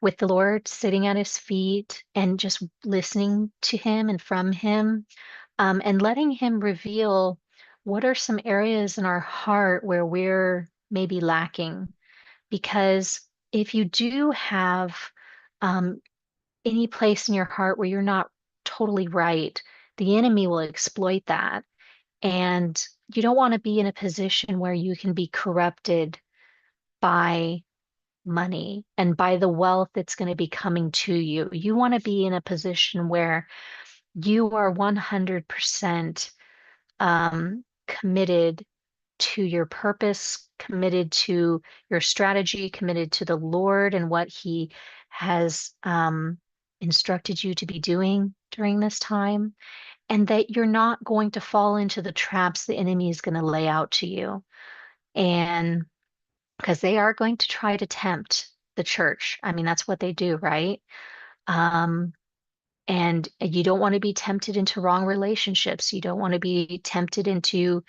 with the Lord, sitting at his feet and just listening to him and from him, and letting him reveal what are some areas in our heart where we're maybe lacking? Because if you do have um, any place in your heart where you're not totally right, the enemy will exploit that. And you don't want to be in a position where you can be corrupted by money and by the wealth that's going to be coming to you. You want to be in a position where you are 100% committed to your purpose, committed to your strategy, committed to the Lord and what He has instructed you to be doing during this time, and that you're not going to fall into the traps the enemy is going to lay out to you. And because they are going to try to tempt the church. I mean, that's what they do, right? Um, and you don't want to be tempted into wrong relationships. You don't want to be tempted into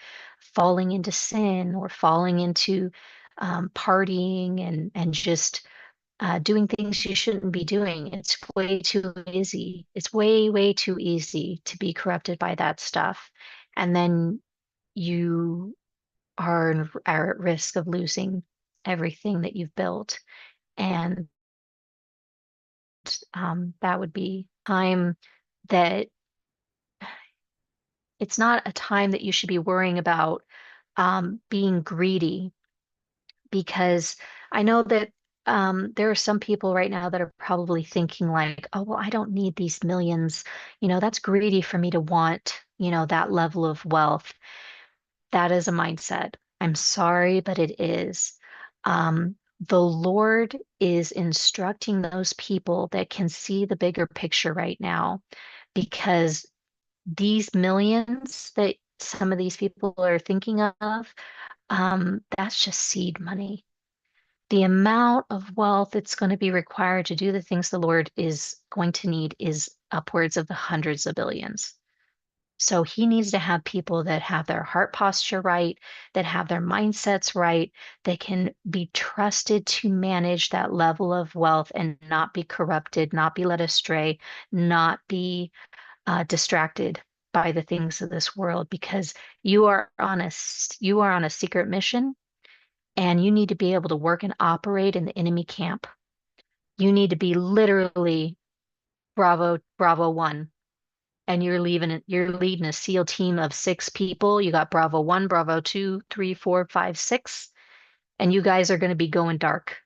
falling into sin or falling into partying and just doing things you shouldn't be doing. It's way too easy. It's way, way too easy to be corrupted by that stuff. And then you are at risk of losing everything that you've built. And that would be time that it's not a time that you should be worrying about being greedy, because I know that there are some people right now that are probably thinking like, oh, well, I don't need these millions. That's greedy for me to want, that level of wealth. That is a mindset. I'm sorry, but it is. The Lord is instructing those people that can see the bigger picture right now, because these millions that some of these people are thinking of, that's just seed money. The amount of wealth that's going to be required to do the things the Lord is going to need is upwards of the hundreds of billions. So he needs to have people that have their heart posture right, that have their mindsets right, that can be trusted to manage that level of wealth and not be corrupted, not be led astray, not be distracted by the things of this world, because you are on a secret mission, and you need to be able to work and operate in the enemy camp. You need to be literally Bravo, Bravo one, and you're leading a SEAL team of 6 people. You got Bravo one, Bravo two, three, four, five, six, and you guys are going to be going dark.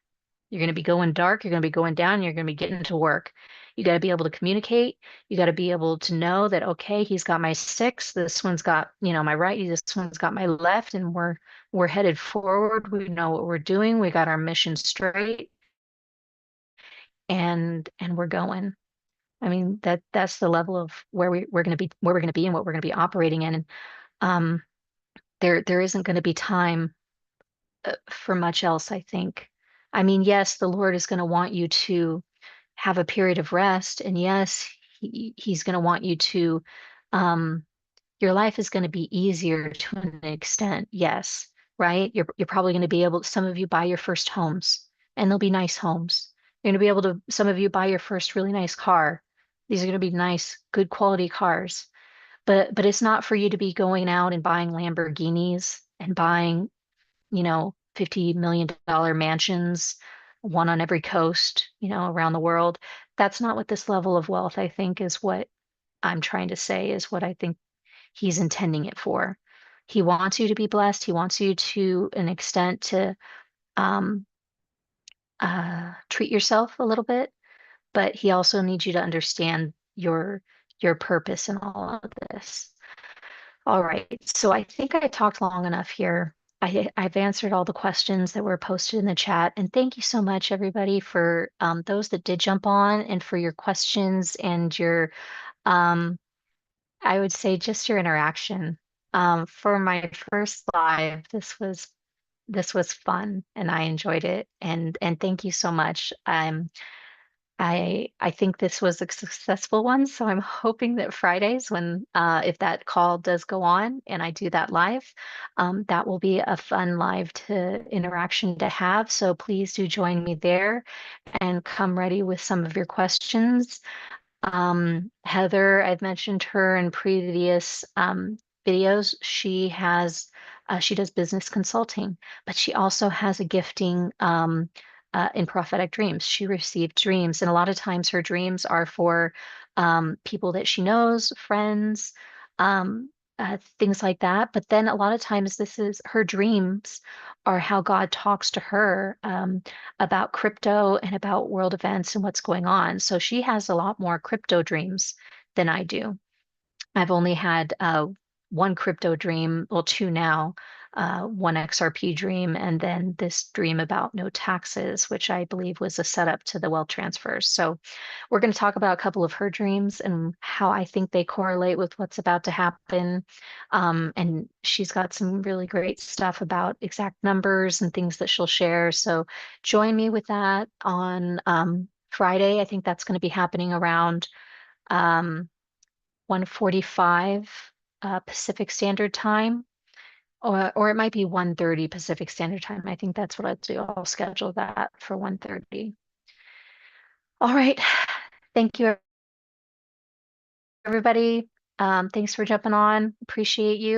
You're going to be going dark, you're going to be going down, you're going to be getting to work. You got to be able to communicate. You got to be able to know that, okay, he's got my six, this one's got, my right, this one's got my left, and we're headed forward. We know what we're doing. We got our mission straight, and we're going. I mean, that's the level of we're going to be, where we're going to be and what we're going to be operating in. And um there isn't going to be time for much else, I think. I mean, yes, the Lord is going to want you to have a period of rest. And yes, he's going to want you to, um, your life is going to be easier to an extent. Yes, right? You're probably going to be able, some of you buy your first homes, and they'll be nice homes. You're going to be able to, some of you buy your first really nice car. These are going to be nice, good quality cars. But it's not for you to be going out and buying Lamborghinis and buying, $50 million mansions, one on every coast, around the world. That's not what this level of wealth, I think, is what I'm trying to say, is what I think he's intending it for. He wants you to be blessed. He wants you to an extent to um, treat yourself a little bit, but he also needs you to understand your purpose in all of this. All right, so I think I talked long enough here. I've answered all the questions that were posted in the chat. And thank you so much, everybody, for those that did jump on, and for your questions and your, um, I would say, just your interaction. For my first live, this was fun, and I enjoyed it. And thank you so much. I think this was a successful one, so I'm hoping that Fridays, when if that call does go on and I do that live, that will be a fun live to interaction to have. So please do join me there and come ready with some of your questions. Heather, I've mentioned her in previous videos. She does business consulting, but she also has a gifting in prophetic dreams. She received dreams, and a lot of times her dreams are for people that she knows, friends, um, things like that. But then a lot of times this is her dreams are how God talks to her about crypto and about world events and what's going on. So she has a lot more crypto dreams than I do. I've only had one crypto dream, well, two now, one XRP dream, and then this dream about no taxes, which I believe was a setup to the wealth transfers. So we're going to talk about a couple of her dreams and how I think they correlate with what's about to happen. And she's got some really great stuff about exact numbers and things that she'll share. So join me with that on Friday. I think that's going to be happening around. Um, 1:45 Pacific Standard Time, or it might be 1:30 Pacific Standard Time. I think that's what I'll do. I'll schedule that for 1:30. All right. Thank you, everybody. Thanks for jumping on. Appreciate you.